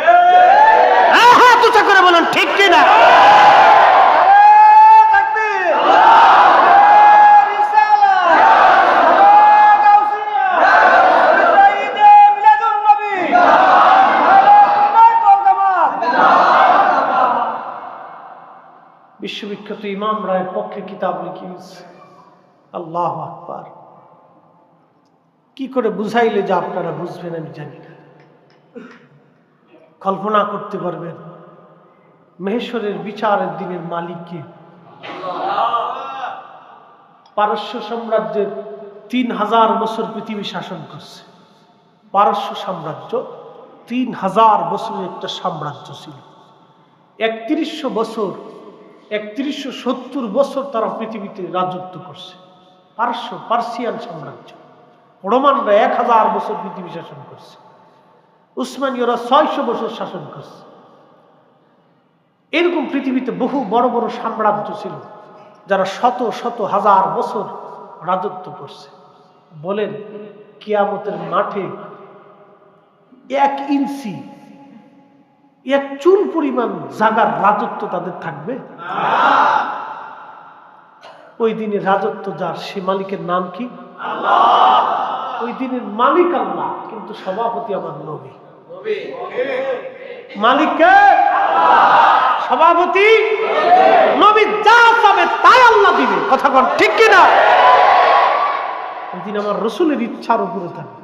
হ্যাঁ তুচা করে বলেন ঠিক কিনা? বিশ্ববিখ্যাত ইমাম রায়ের পক্ষে কিতাব লিখিয়েছে। আল্লাহু আকবার। কি করে বুঝাইলে যে আপনারা বুঝবেন আমি জানি না। কল্পনা করতে পারবেন মহেশ্বরের বিচারের দিনের মালিক কে? পারস্য সাম্রাজ্যের ৩,০০০ বছর পৃথিবী শাসন করছে। পারস্য সাম্রাজ্য ৩,০০০ বছরের একটা সাম্রাজ্য ছিল। ৩১৭০ বছর তারা পৃথিবীতে রাজত্ব করছে। পার্সিয়ান সাম্রাজ্য। রোমানরা ১,০০০ বছর পৃথিবী শাসন করছে। উসমানীয়রা ৬০০ বছর শাসন করছে। এরকম পৃথিবীতে বহু বড় বড় সাম্রাজ্য ছিল যারা শত শত হাজার বছর রাজত্ব করছে। বলেন কিয়ামতের মাঠে ১ ইঞ্চি, ১ চুল পরিমাণ জায়গার রাজত্ব তাদের থাকবে? ওই দিনের রাজত্ব যার, সে মালিকের নাম কি? আল্লাহ। ওই দিনের মালিক আল্লাহ, কিন্তু সভাপতি আমার নবী। মালিক কে? সভাপতি নবী। যা চাবে তাই আল্লাহ দিবে। কথা বল ঠিক কিনা? ওই দিন আমার রাসূলের ইচ্ছার উপরে থাকবে।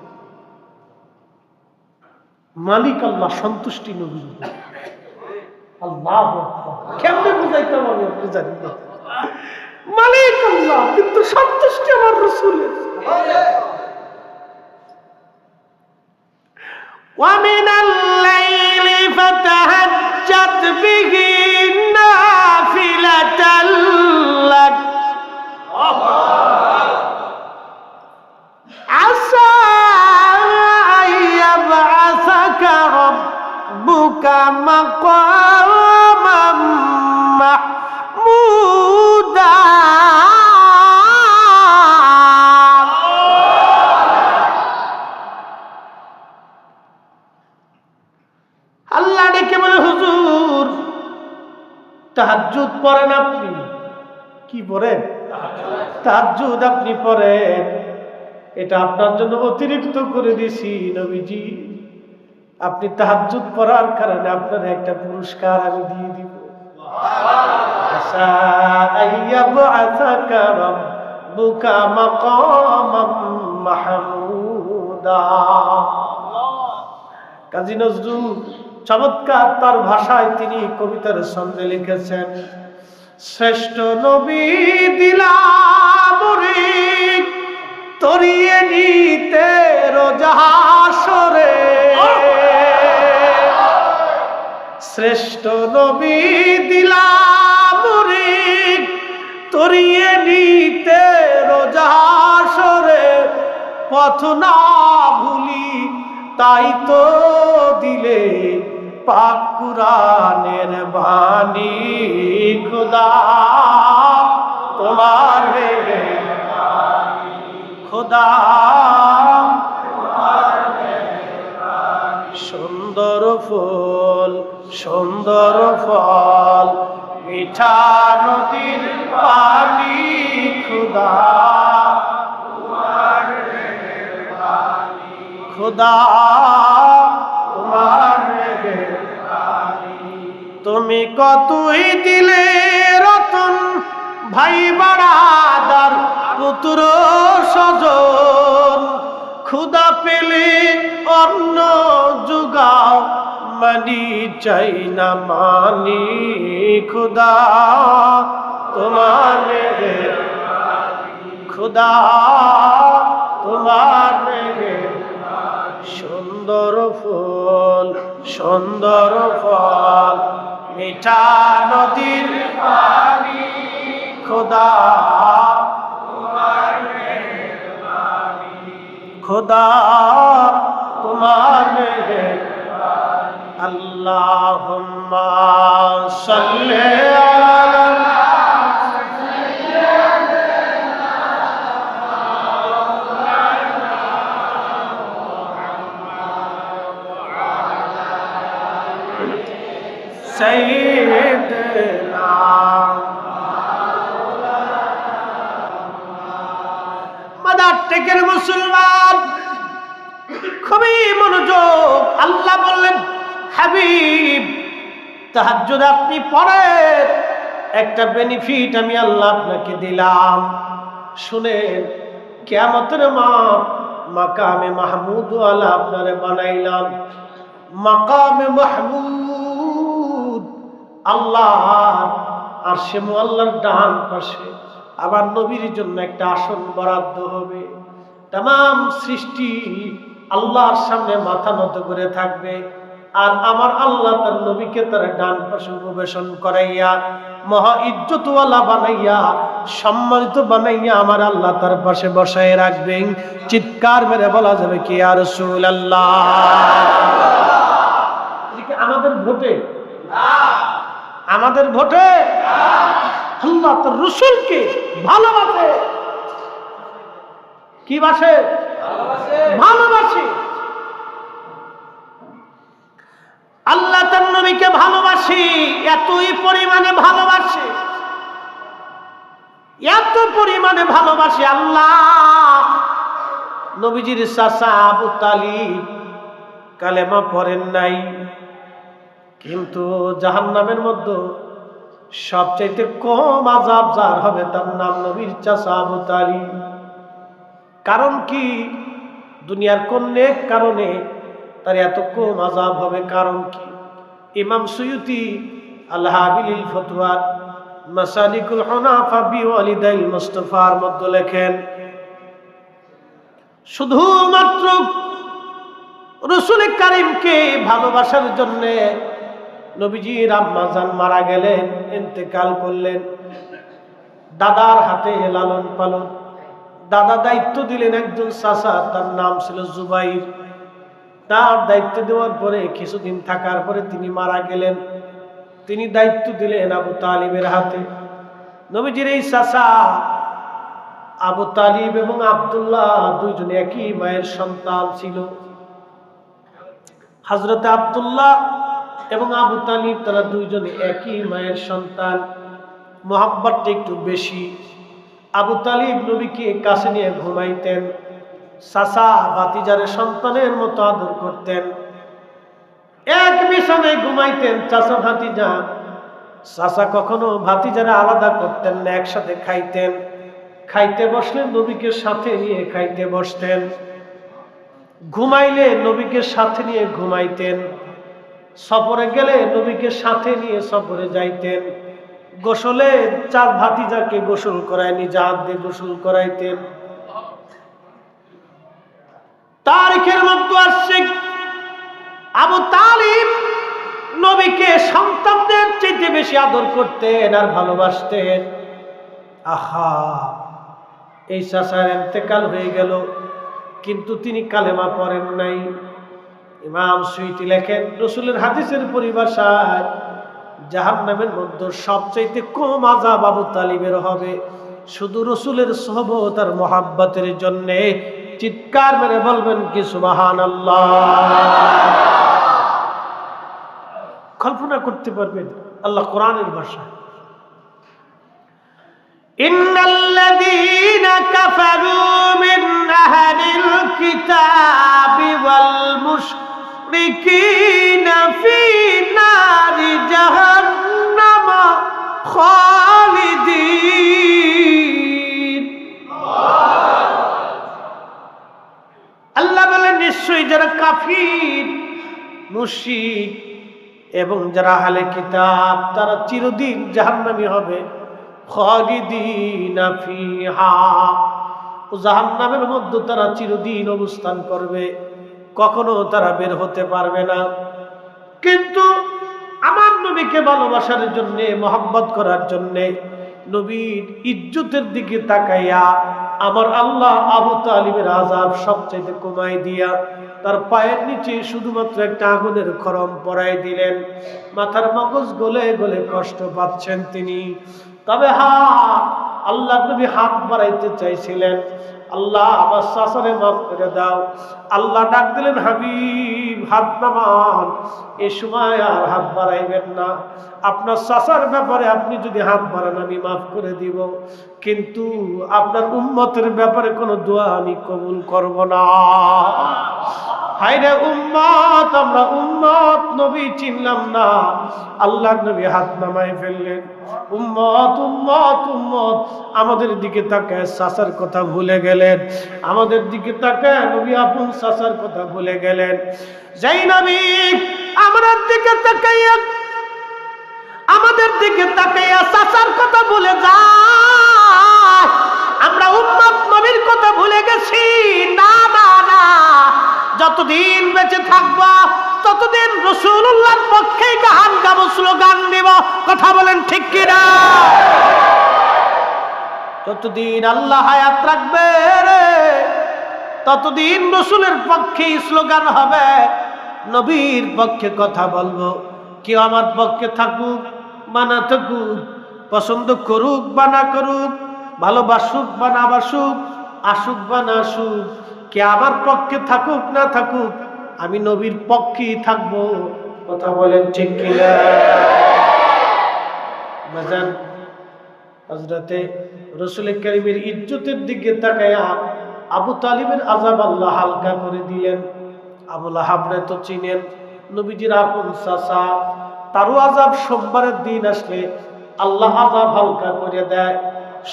মালিক আল্লাহ, সন্তুষ্টি নবী। আল্লাহু আকবার। কেমনে বুঝাইতাম আমি, আপনি জানেন না। মালিক আল্লাহ, কিন্তু সন্তুষ্টি আমার রাসূলের। وَمِنَ اللَّيْلِ فَتَهَجَّدْ بِهِ نَافِلَةً لَكَ عَسَىٰ أَن يَبْعَثَكَ رَبُّكَ مَقَامًا مَحْمُودًا। আল্লাহ ডেকে বলে, হুজুর তাহাজ্জুদ পড়েন আপনি? কি পড়েন? তাহাজ্জুদ আপনি পড়েন, এটা আপনার জন্য অতিরিক্ত করে দিছি নবীজি। আপনি তাহাজ্জুদ পড়ার কারণে আপনার একটা পুরস্কার আমি দিয়ে দিব। আশা আইয়াবআসাকা রাব্বুকা মাকামাম মাহমুদ। খুদা। কাজী নজরুল চমৎকার তার ভাষায় তিনি কবিতার ছন্দে লিখেছেন, শ্রেষ্ঠ নবী দিলাম রে তরিয়ে নিতে রোজাহাসরে, শ্রেষ্ঠ নবী দিলাম রে তরিয়ে নিতে রোজাহাসরে, পথ না ভুলি তাই তো দিলে পাক কুরআনের বাণী, খুদা তোমার মেহেরবানি, খুদা তোমার মেহেরবানি। সুন্দর ফুল সুন্দর ফল মিঠা নদীর পানি, খুদা তোমার মেহেরবানি, খুদা তোমার মেহেরবানি। তুমি কতই দিলে রতন ভাই বাড়াদার পুত্র স্বজন, খুদা পেলে অন্ন জুগাও মানি চাই না মানি, খুদা তোমার মেহেরবানি, খুদা তোমার মেহেরবানি। সুন্দর ফুল সুন্দর ফল মিঠা নদীর পানি, খুদা তোমার মেহেরবানি, খুদা তোমার মেহেরবানি। আল্লাহুম্মা সাল্লি আলা সাইয়্যিদিনা। মাদার টেকের মুসলমান খুবই মনোযোগ। আল্লাহ বললেন, হাবিব তাহাজ্জুদ আপনি পড়েন, একটা বেনিফিট আমি আল্লাহ আপনাকে দিলাম। শুনেন, কিয়ামতের মাকামে মাহমুদ ওয়ালা আপনারে বানাইলাম। মাকামে মাহমুদ আল্লাহ আরশে মুআল্লার ডান পাশে আবার নবীর জন্য একটা আসন বরাদ্দ হবে। তামাম সৃষ্টি আল্লাহর সামনে মাথা নত করে থাকবে, আর আমার আল্লাহ তার নবীকে তার ডান পাশে উপবেশন করাইয়া মহা ইজ্জতওয়ালা বানাইয়া সম্মানিত বানাইয়া আমার আল্লাহ তার পাশে বসায় রাখবেন। চিৎকার মেরে বলা যাবে কি ইয়া রাসূলুল্লাহ। আমাদের ভোটে আমাদের ভোটে আল্লাহ তার রাসূলকে ভালোবাসে। কি বাসে? ভালোবাসে। আল্লাহ তার নবীকে ভালোবাসি, এতই পরিমাণে ভালোবাসে, এত পরিমাণে ভালোবাসে আল্লাহ নবীজির চাচা আবু তালিব কালেমা পড়েন নাই, কিন্তু জাহান্নামের মধ্যে সবচাইতে কম আযাব যার হবে তার নাম নবীর চাচা আবু তালিব। কারণ কি? দুনিয়ার কোন নেক কারণে তার এত কম আযাব হবে? কারণ কি? ইমাম সুয়ুতি আল-হাবিলিল ফতওয়া মাসালিকুল হুনাফা বিওয়ালিদাইল মুস্তাফার মধ্যে লেখেন, শুধুমাত্র রাসূল কারীমকে ভালোবাসার জন্য নবীজির আম্মা জান মারা গেলেন, ইন্তেকাল করলেন। দাদার হাতে লালন পালন, দাদা দায়িত্ব দিলেন একজন চাচা, তার নাম ছিল জুবাইর। তার দায়িত্ব দেওয়ার পরে কিছুদিন থাকার পরে তিনি মারা গেলেন। তিনি দায়িত্ব দিলেন আবু তালিবের হাতে। নবীজির এই চাচা আবু তালিব এবং আব্দুল্লাহ দুইজনে একই মায়ের সন্তান ছিল। হযরত আব্দুল্লাহ এবং আবু তালিব তারা দুইজনে একই মায়ের সন্তান। মোহাব্বতটা একটু বেশি। আবু তালিব নবীকে কাছে নিয়ে ঘুমাইতেন, চাচা ভাতিজারে সন্তানের মতো আদর করতেন, এক বিছানায় ঘুমাইতেন চাচা ভাতিজা। চাচা কখনো ভাতিজারে আলাদা করতেন না, একসাথে খাইতেন। খাইতে বসলে নবীকে সাথে নিয়ে খাইতে বসতেন। ঘুমাইলে নবীকে সাথে নিয়ে ঘুমাইতেন, সফরে গেলে নবীকে সাথে নিয়ে সফরে যাইতেন, গোসলে 4 ভাতিজাকে গোসল করায় নিজ হাত দিয়ে গোসল করাইতেন। তারিখের মধ্যে আসছে আবু তালিব নবীকে সন্তানদের চেয়ে বেশি আদর করতেন আর ভালোবাসতেন। আহা, এই চাচার ইন্তেকাল হয়ে গেল, কিন্তু তিনি কালেমা পড়েন নাই। ইমাম সুয়ুতি লেখেন, রাসূলের হাদিসের পরিভাষায় জাহান্নামের মধ্যে সবচাইতে কম আযাব আবু তালিবের হবে, শুধু রাসূলের সোহবত আর মুহাব্বতের জন্য। চিৎকার মেরে বলবেন কি সুবহানাল্লাহ। কল্পনা করতে পারবেন আল্লাহ কোরআনের ভাষা, ইন্নাল্লাযীনা কাফারু মিন আহলিল কিতাবি ওয়াল মুশরিকিনা ফী নারি জাহান্নাম খালিদিন। আল্লাহ বলেন, নিশ্চয়ই যারা কাফির, মুশরিক এবং যারা আহলে কিতাব তারা চিরদিন জাহান্নামী হবে। খালিদিনা ফিহা, ও জাহান্নামের মধ্যে তারা চিরদিন অবস্থান করবে, কখনো তারা বের হতে পারবে না। কিন্তু আমার নবীকে ভালোবাসার জন্য, মহব্বত করার জন্য, নবীর ইজ্জতের দিকে তাকাইয়া আমার আল্লাহ আবু তালিবের আযাব সবচেয়ে কমাই দিয়া তার পায়ের নিচে শুধুমাত্র একটা আগুনের খড়ম পরাই দিলেন। মাথার মগজ গলে গলে কষ্ট পাচ্ছেন তিনি। তবে আল্লাহ নবী হাত বাড়াইতে চাইছিলেন, আল্লাহ আমার চাচারে মাফ করে দাও। আল্লাহ ডাক দিলেন, হাবিব হাত নামান, এ সময় আর হাত বাড়াইবেন না। আপনার চাচার ব্যাপারে আপনি যদি হাত বাড়ান আমি মাফ করে দিব, কিন্তু আপনার উম্মতের ব্যাপারে কোনো দোয়া আমি কবুল করব না। হায়রে উম্মত, আমরা উম্মত, নবী চিনলাম না। আল্লাহ নবী হাত নামায় ফেললেন। উম্মত উম্মত উম্মত, আমাদের দিকে তাকায় চাচার কথা ভুলে গেলেন, আমাদের দিকে তাকায় নবী আপন চাচার কথা ভুলে গেলেন। যেই নবী আমাদের দিকে তাকাইয়া, আমাদের দিকে তাকাইয়া চাচার কথা ভুলে যায়, আমরা উম্মত নবীর কথা ভুলে গেছি। না না না, যতদিন বেঁচে থাকবো ততদিন রাসূলুল্লাহর পক্ষেই গান গাবো, স্লোগান দিব। কথা বলেন ঠিক কিনা? যতদিন আল্লাহ হায়াত রাখবে রে, ততদিন রাসূলের পক্ষেই স্লোগান হবে, নবীর পক্ষে কথা বলবো। কেউ আমার পক্ষে থাকুক বা না থাকুক, পছন্দ করুক বা না করুক, ভালোবাসুক বা না বাসুক, আসুক বা না আসুক, কে আমার পক্ষে থাকুক না থাকুক, আমি নবীর পক্ষেই থাকবো। কথা বলেন ঠিক কিনা? বাজান, হযরতে রাসূল কারীমের ইজ্জতের দিকে তাকায়া আবু তালিবের আযাব আল্লাহ হালকা করে দিলেন। আবু লাহাবরে তো চিনেন, নবীজির আপন চাচা, তারও আযাব সোমবারের দিন আসলে আল্লাহ আযাব হালকা করে দেয়।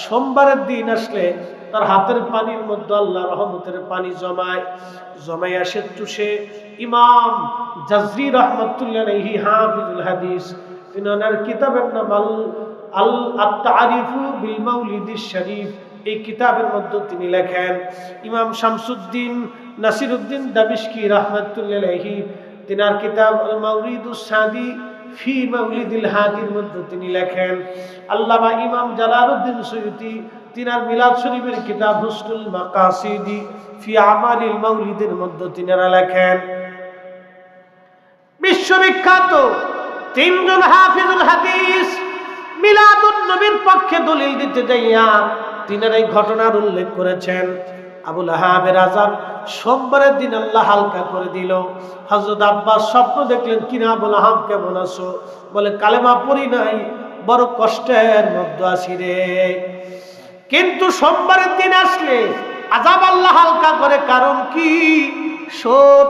সোমবারের দিন আসলে তার হাতের পানির মধ্যে আল্লাহ রহমতের পানি জমায়, জমাই আসে চুষে। ইমাম জাজরি রাহমাতুল্লাহ আলাইহি হাফিজুল হাদিস, তিনার কিতাবের নাম আল আত-তারিফু বিল মাউলিদিশ শরীফ, এই কিতাবের মধ্যে তিনি লেখেন। ইমাম শামসুদ্দিন নাসিরউদ্দিন দামিশকি রাহমাতুল্লাহ আলাইহি, তিনার কিতাব আল মাউরিদুস সাদি ফি মাউলিদিল হাদির মধ্যে তিনি লেখেন। আল্লামা ইমাম জালালউদ্দিন সুয়ুতি তিনার মিলাদ শরীফের কিতাব হুসনুল মাকাসিদি ফি আমালিল মাউলিদের মধ্যে তিনারা লেখেন। বিশ্ববিখ্যাত তিনজন হাফিজুল হাদিস মিলাদুন নবীর পক্ষে দলিল দিতে যাইয়া তিনারা এই ঘটনার উল্লেখ করেছেন। আবু লাহাবের আযাব সোমবারের দিন আল্লাহ হালকা করে দিল। হযরত আব্বাস স্বপ্ন দেখলেন, কিনা আবু লাহাব কেমন আছো? বলে, কালেমা পড়ি নাই, বড় কষ্টের মধ্যে আছি রে। কিন্তু সোমবারের দিন আসলে আযাব আল্লাহ হালকা করে। কারণ কি? শোন,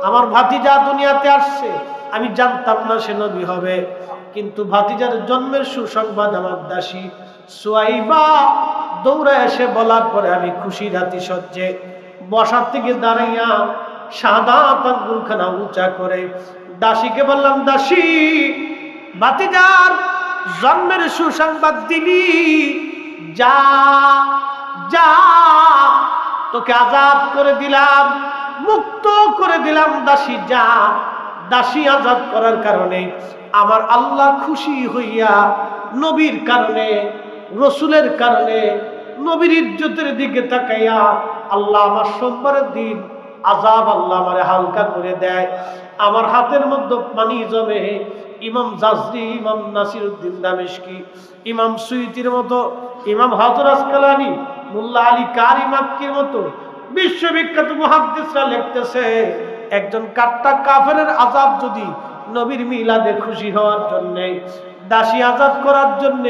আমার ভাতিজা দুনিয়াতে আসছে, আমি জানতাম না সে নবী হবে, কিন্তু ভাতিজার জন্মের সুসংবাদ আমার দাসী সুয়াইবা দৌড়ে এসে বলার পরে আমি খুশি রাতি সজ্জে বসার থেকে দাঁড়াইয়া শাহাদাত আঙ্গুলখানা উঁচা করে দাসীকে বললাম, দাসী ভাতিজার জন্মের সুসংবাদ দিলি, যা যা তোকে আজাদ করে দিলাম, মুক্ত করে দিলাম, দাসী যা। দাসী আজাদ করার কারণে আমার আল্লাহ খুশি হইয়া নবীর কারণে, রসুলের কারণে, নবীর ইজ্জতের দিকে তাকাইয়া আল্লাহ আমার সোমবারের দিন আযাব আল্লাহ আমারে হালকা করে দেয়। আমার হাতের মধ্যে পানি জমে। ইমাম জাজরি, ইমাম নাসিরউদ্দিন দামেশকি, ইমাম সুয়ুতির মতো, ইমাম হযরত আসকালানি, মোল্লা আলী কারি মাক্কির মতো বিশ্ববিখ্যাত মুহাদ্দিসরা লিখতেছে, একজন কাট্টা কাফেরের আযাব যদি নবীর মিলাদে খুশি হওয়ার জন্য, দাসী আজাদ করার জন্য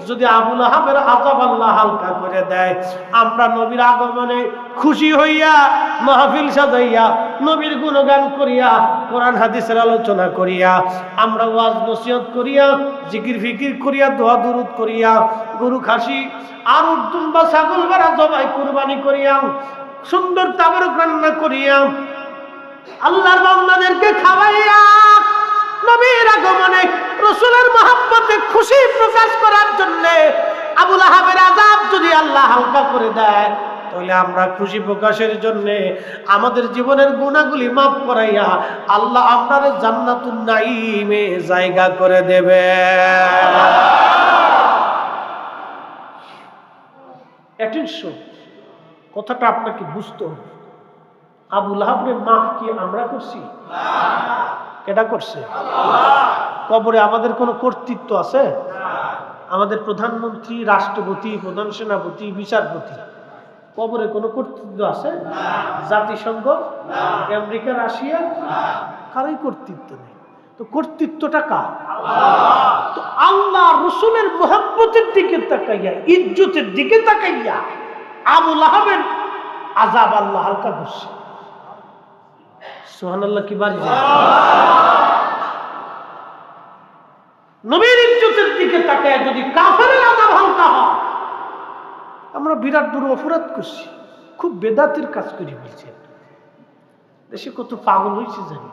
যদি আবু লাহাবের আযাব আল্লাহ হালকা করে দেয়, আমরা নবীর আগমনে খুশি হইয়া মাহফিল সাজাইয়া নবীর গুণগান করিয়া কোরআন হাদিসের আলোচনা করিয়া আমরা ওয়াজ নসিহত করিয়া জিকির ফিকির করিয়া দোয়া দুরুদ করিয়া গরু খাসি আর উর্দুম বা ছাগল ভেড়া জবাই কুরবানি করিয়া সুন্দর তাবারক রান্না করিয়া আল্লাহর বান্দাদেরকে খাওয়াইয়া নবীর আগমনে রাসূলের মহব্বতে খুশি প্রকাশ করার জন্য আবু লাহাবের আযাব যদি আল্লাহ হালকা করে দেয়, তাহলে আমরা খুশি প্রকাশের জন্য আমাদের জীবনের গুনাহগুলি মাফ করাইয়া আল্লাহ আপনাদের জান্নাতুন নাঈমে জায়গা করে দেবে। অ্যাটেনশন, কথাটা আপনাকে বুঝতে হবে। আবু লাহাবের মাফ কি আমরা করছি? কেডা করছে? কবরে আমাদের কোনো কর্তৃত্ব আছে? আমাদের প্রধানমন্ত্রী, রাষ্ট্রপতি, প্রধান সেনাপতি, বিচারপতি, কবরে কোনো কর্তৃত্ব আছে? জাতিসংঘ, আমেরিকা, রাশিয়া, কারোই কর্তৃত্ব নেই। তো কর্তৃত্বটা কার? তো আল্লাহ রসুলের মহব্বতের দিকে তাকাইয়া, ইজ্জতের দিকে তাকাইয়া আবু লাহাবের আযাব আল্লাহ হালকা করছে। সুবহানাল্লাহ কি বাড়ি যায়। নবীর ইজ্জতের দিকে তাকায় যদি কাফেরের আযাব হালকা হয়, আমরা বিরাট বড় অপরাধ করছি, খুব বেদাতের কাজ করি বলছেন। দেশে কত পাগল হয়েছে জানি,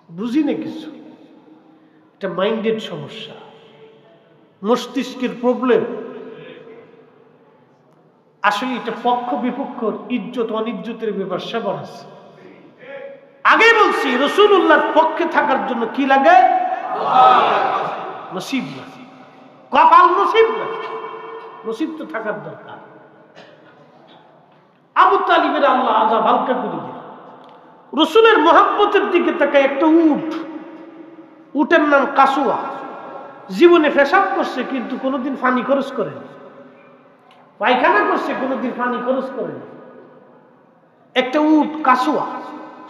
বুঝি না কিছু। এটা মাইন্ডেড সমস্যা, মস্তিষ্কের প্রবলেম। আসলে এটা পক্ষ বিপক্ষ, ইজ্জত অনিজ্জতের ব্যাপার সেবার আছে। আগে বলছি রাসূলুল্লাহর পক্ষে থাকার জন্য কি লাগে? নসিব লাগে, কপাল নসিব লাগে, নসিব তো থাকার দরকার। আবু তালিবের আল্লাহ আযাব হালকা করে দিলেন। রাসূলের মহব্বতের দিকে তাকায় একটা উটের নাম কাসুয়া, জীবনে পেশাব করছে কিন্তু কোনোদিন পানি খরচ করেনি, পায়খানা করছে কোনোদিন পানি খরচ করেনি। একটা উট কাসুয়া,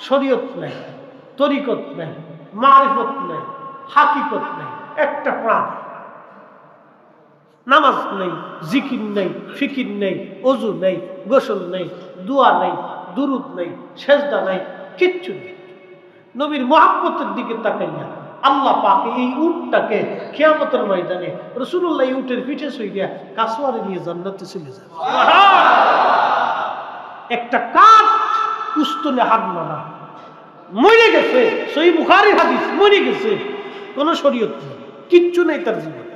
শরীয়ত নাই, তরিকত নাই, মারিফত নাই, হাকিকত নাই, একটা প্রাণ, নামাজ নেই, জিকির নেই, ফিকির নেই, ওযু নেই, গোসল নেই, দোয়া নেই, দুরুদ নেই, সেজদা নাই, কিচ্ছু নেই। নবীর মহব্বতের দিকে তাকাইয়া আল্লাহ পাক এই উটটাকে কিয়ামতের ময়দানে রাসূলুল্লাহ এই উটের পিঠে শুইয়া কাসওয়ারে নিয়ে জান্নাতে চলে যাবে। একটা কাঠ উস্তনে হাত মারা মরে গেছে, সহিহ বুখারীর হাদিস, মরে গেছে, কোনো শরীয়ত নেই, কিচ্ছু নেই তার জীবনে।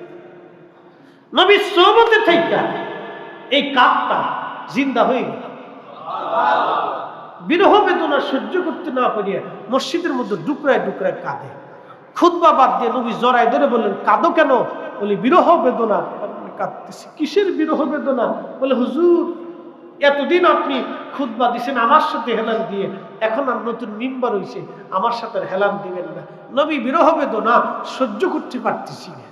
নবীর সোহবতে থাইকা এই কাঠটা জিন্দা হয়ে গেল। বিরহ বেদনা সহ্য করতে না পারিয়া মসজিদের মধ্যে ডুকরায় ডুকরায় কাঁদে। খুতবা বাদ দিয়ে নবী জড়ায় ধরে বললেন, কাঁদো কেন? বলি বিরহ বেদনা। কাঁদতেছি। কিসের বিরহ বেদনা? বলে হুজুর এতদিন আপনি খুতবা দিছেন আমার সাথে হেলান দিয়ে, এখন আর নতুন মিম্বার হইছে, আমার সাথে হেলান দিবেন না। নবী বিরহ বেদনা সহ্য করতে পারতেছি না,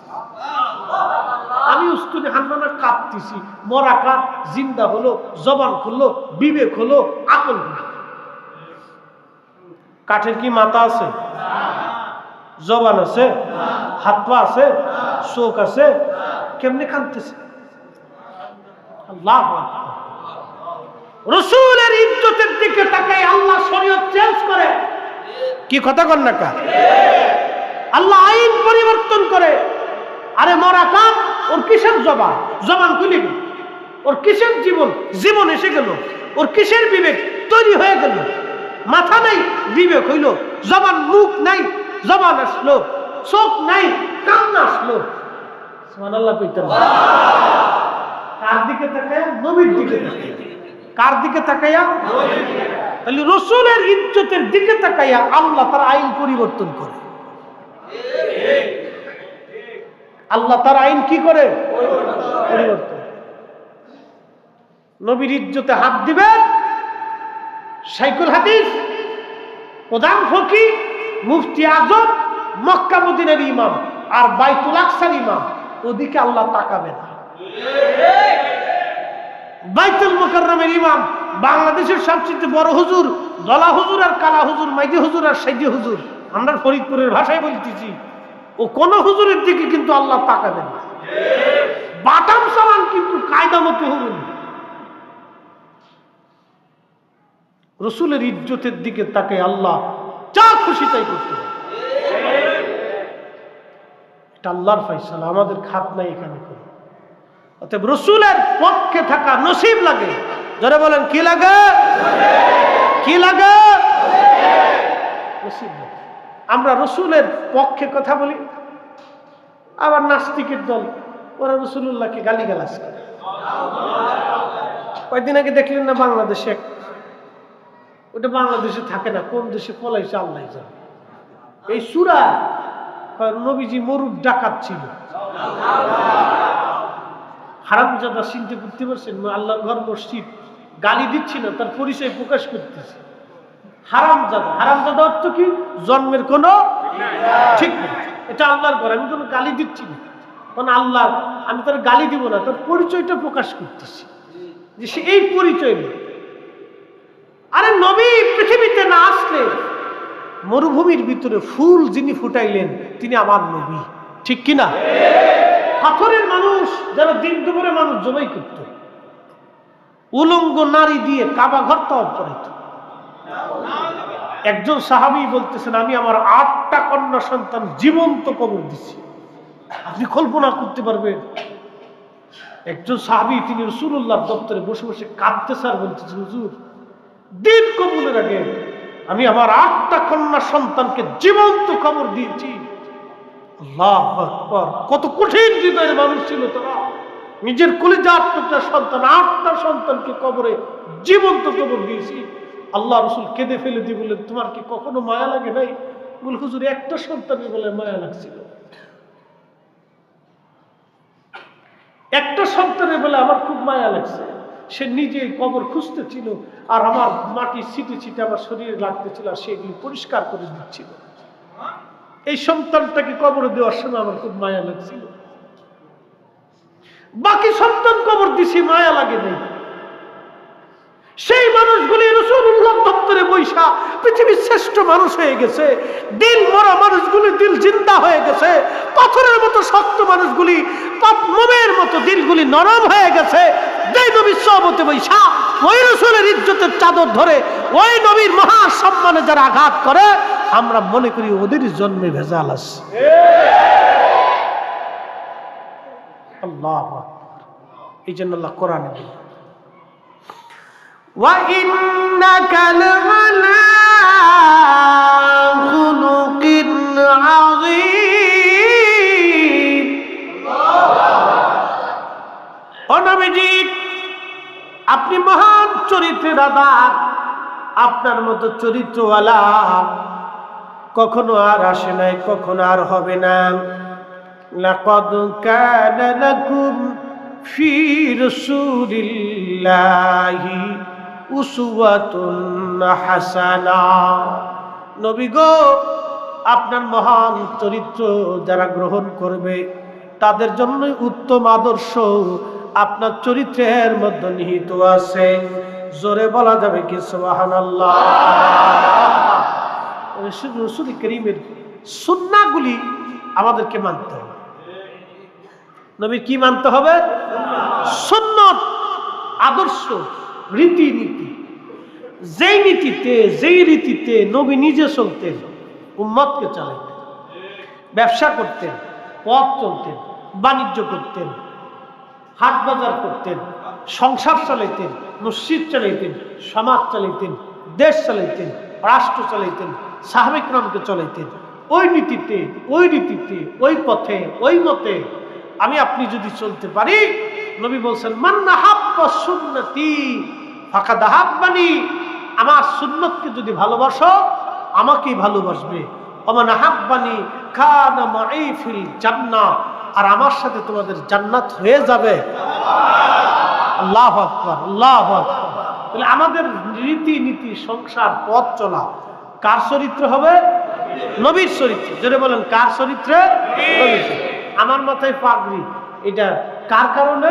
আমি উস্তুনে হান্নানা কাঁদতেছি। মরা কাঠ জিন্দা হলো, জবান খুললো, বিবেক হলো, আকল হলো। কাঠের কি মাথা আছে? জবান আছে? হাত পা আছে? চোখ আছে? কেমনে কাঁদতেছে? আল্লাহু আকবার। রাসূলের ইজ্জতের দিকে তাকায় আল্লাহ শরীয়ত চেঞ্জ করে। কি কথা কন না কা? আল্লাহ আইন পরিবর্তন করে। আরে মরা কাঠ, ওর কিসের জবান? জবান খুলে গেল। ওর কিসের জীবন? জীবন এসে গেল। ওর কিসের বিবেক? তৈরি হয়ে গেল, মাথা নাই বিবেক হইল, জবান মুখ নাই জবান আসলো, চোখ নাই কান আসলো। সুবহানাল্লাহ কইতেন। কার দিকে তাকায়া? নবীর দিকে তাকায়া। কার দিকে তাকায়া? তাহলে রাসূলের ইজ্জতের দিকে তাকায়া আল্লাহ তার আইন পরিবর্তন করে। আল্লাহ তার আইন কি করে? পরিবর্তন। নবীর ইজ্জতে হাত দিবেন শাইখুল হাদিস, প্রধান ফকিহ, মুফতি আজম, মক্কা মদিনার ইমাম আর বাইতুল আকসার ইমাম, ওদিকে আল্লাহ তাকাবে না। বাইতুল মুকাররমের ইমাম, বাংলাদেশের সবচেয়ে বড় হুজুর, দলা হুজুর আর কালা হুজুর, মাইদি হুজুর আর সাইদি হুজুর, আমরা ফরিদপুরের ভাষায় বলতেছি, ও কোন হুজুরের দিকে কিন্তু আল্লাহ তাকাবেন না। বাটাম সামান কিন্তু কায়দা মতো হবে না। রাসূলের ইজ্জতের দিকে তাকে আল্লাহ যা খুশি তাই করতে পারে। এটা আল্লাহর ফয়সালা, আমাদের খাত নাই এখানে কোনো। অতএব রাসূলের পক্ষে থাকা নসিব লাগে। যারা বলেন কি লাগে? কি লাগে? নসিব লাগে। আমরা রাসূলের পক্ষে কথা বলি, আবার নাস্তিকের দল ওরা রাসূলুল্লাহকে গালিগালাজ করে। কয়েকদিন আগে দেখলেন না বাংলাদেশে, ওটা বাংলাদেশে থাকে না, কোন দেশে পলাইছে আল্লাহ জানে। এই সূরা নবীজি মরুর ডাকাত ছিল। হারামজাদা চিন্তা করতে পারছেন? আল্লাহর ঘর মসজিদ, গালি দিচ্ছি না, তার পরিচয় প্রকাশ করতেছে হারামজাদা। হারামজাদা অর্থ কি? জন্মের কোনো ঠিক নেই। এটা আল্লাহর ঘর, আমি কোনো গালি দিচ্ছি না, কারণ আল্লাহ, আমি তার গালি দিব না, তার পরিচয়টা প্রকাশ করতেছি যে সে এই পরিচয় নেই। আরে নবী পৃথিবীতে না আসলে মরুভূমির ভিতরে ফুল যিনি ফুটাইলেন তিনি আমার নবী, ঠিক কিনা? পাথরের মানুষ যারা দিন দুপুরে মানুষ জবাই করত, উলঙ্গ নারী দিয়ে কাবা ঘর তওয়াফ করাইত। একজন সাহাবী বলতেছেন, আমি আমার 8টা কন্যা সন্তান জীবন্ত কবর দিছি। আপনি কল্পনা করতে পারবেন? একজন সাহাবী, তিনি রাসূলুল্লাহর দপ্তরে বসে বসে কাঁদতেছে আর বলতেছেন, হুজুর দিন কবুলের আগে আমি আমার 8টা কন্যা সন্তানকে জীবন্ত কবর দিয়েছি। আল্লাহু আকবার! কত কঠিন হৃদয়ের মানুষ ছিল তারা। নিজের কলিজার টুকরা সন্তান, 8টা সন্তানকে কবরে জীবন্ত কবর দিয়েছি। আল্লাহ রাসূল কেঁদে ফেলে দিয়ে বললেন, তোমার কি কখনো মায়া লাগে নাই? বল হুজুর, একটা সন্তানের বলে মায়া লাগছিল, একটা সন্তানের বলে আমার খুব মায়া লাগছে। সে নিজে কবর খুঁজতেছিল আর আমার মাটি ছিটে ছিটে আমার শরীরে লাগতেছিল, আর সেগুলি পরিষ্কার করে দিচ্ছিল। এই সন্তানটাকে কবর দেওয়ার সময় আমার খুব মায়া লাগছিল। বাকি সন্তান কবর দিছি, মায়া লাগে নাই। সেই মানুষগুলি রাসূলুল্লাহ দপ্তরে বৈশা পৃথিবীর শ্রেষ্ঠ মানুষ হয়ে গেছে। দিল মরা মানুষগুলি দিল জিন্দা হয়ে গেছে। পাথরের মতো শক্ত মানুষগুলি মোমের মতো দিলগুলি নরম হয়ে গেছে। যে নবীর সোহবতে বৈশা ওই রাসূলের ইজ্জতের চাদর ধরে ওই নবীর মহা সম্মানে যারা আঘাত করে, আমরা মনে করি ওদের জন্মে ভেজাল আছে। আল্লাহু আকবার! এই জন্য আল্লাহ কোরআনে বলেন, وَإِنَّكَ لَعَلَى خُلُقٍ عَظِيمٍ। ও নবীজি, আপনি মহান চরিত্রের আধার, আপনার মতো চরিত্রওয়ালা কখনো আর আসে নাই, কখনো আর হবে না। লাকাদ কানা লাকুম ফি রাসূলিল্লাহি উসওয়াতুন হাসানা। নবী গো, আপনার মহান চরিত্র যারা গ্রহণ করবে তাদের জন্যই উত্তম আদর্শ আপনার চরিত্রের মধ্যে নিহিত আছে। জোরে বলা যাবে কি সুবহানাল্লাহ? রাসূল করিমের সুন্নাহগুলি আমাদেরকে মানতে হবে। নবী কি মানতে হবে? সুন্নাত, আদর্শ, রীতিনীতি। যেই নীতিতে, যেই রীতিতে নবী নিজে চলতেন, উম্মতকে চালাইতেন, ব্যবসা করতেন, পথ চলতেন, বাণিজ্য করতেন, হাট বাজার করতেন, সংসার চালাইতেন, মসজিদ চালাইতেন, সমাজ চালাইতেন, দেশ চালাইতেন, রাষ্ট্র চালাইতেন, সাহাবে কেরামকে চালাইতেন। ওই নীতিতে, ওই রীতিতে, ওই পথে, ওই মতে আমি আপনি যদি চলতে পারি, নবী বলছেন মান আহাব্বা সুন্নতি ফাকাদ আহাব্বানি, আমার সুন্নতকে যদি ভালোবাসো আমাকেই ভালোবাসবে। ওমান আহাব্বানি কানা মাই ফিল জান্নাহ, আর আমার সাথে তোমাদের জান্নাত হয়ে যাবে। আল্লাহু আকবার, আল্লাহু আকবার। তাহলে আমাদের রীতি নীতি, সংসার, পথ চলা কার চরিত্র হবে? নবীর চরিত্র। যদি বলেন কার চরিত্রে? নবীর চরিত্রে। আমার মাথায় পাগড়ি, এটা কার কারণে?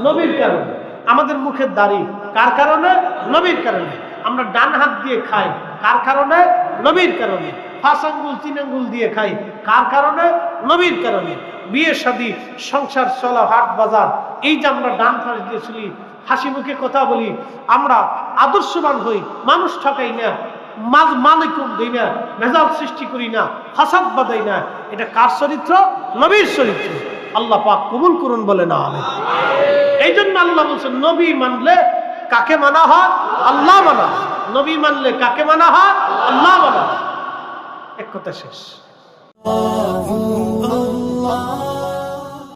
নবীর কারণে। আমাদের মুখের দাড়ি কার কারণে? নবীর কারণে। আমরা ডান হাত দিয়ে খাই কার কারণে? নবীর কারণে। 5 আঙ্গুল 3 আঙ্গুল দিয়ে খাই কার কারণে? নবীর কারণে। বিয়ে শাদী, সংসার চলা, হাট বাজার, এই যে আমরা ডান পাশ দিয়ে চলি, হাসি মুখে কথা বলি, আমরা আদর্শবান হই, মানুষ ঠকাই না, মালিকুম দিই না, ভেজাল সৃষ্টি করি না, ফাসাদ বাঁধাই না, এটা কার চরিত্র? নবীর চরিত্র। আল্লাহ পাক কবুল করুন বলে না আমিন। এই জন্য আল্লাহ বলছেন নবী মানলে কাকে মানা হয়? আল্লাহ মানা। নবী মানলে কাকে মানা হয়? আল্লাহ মানা। এক কথা শেষ।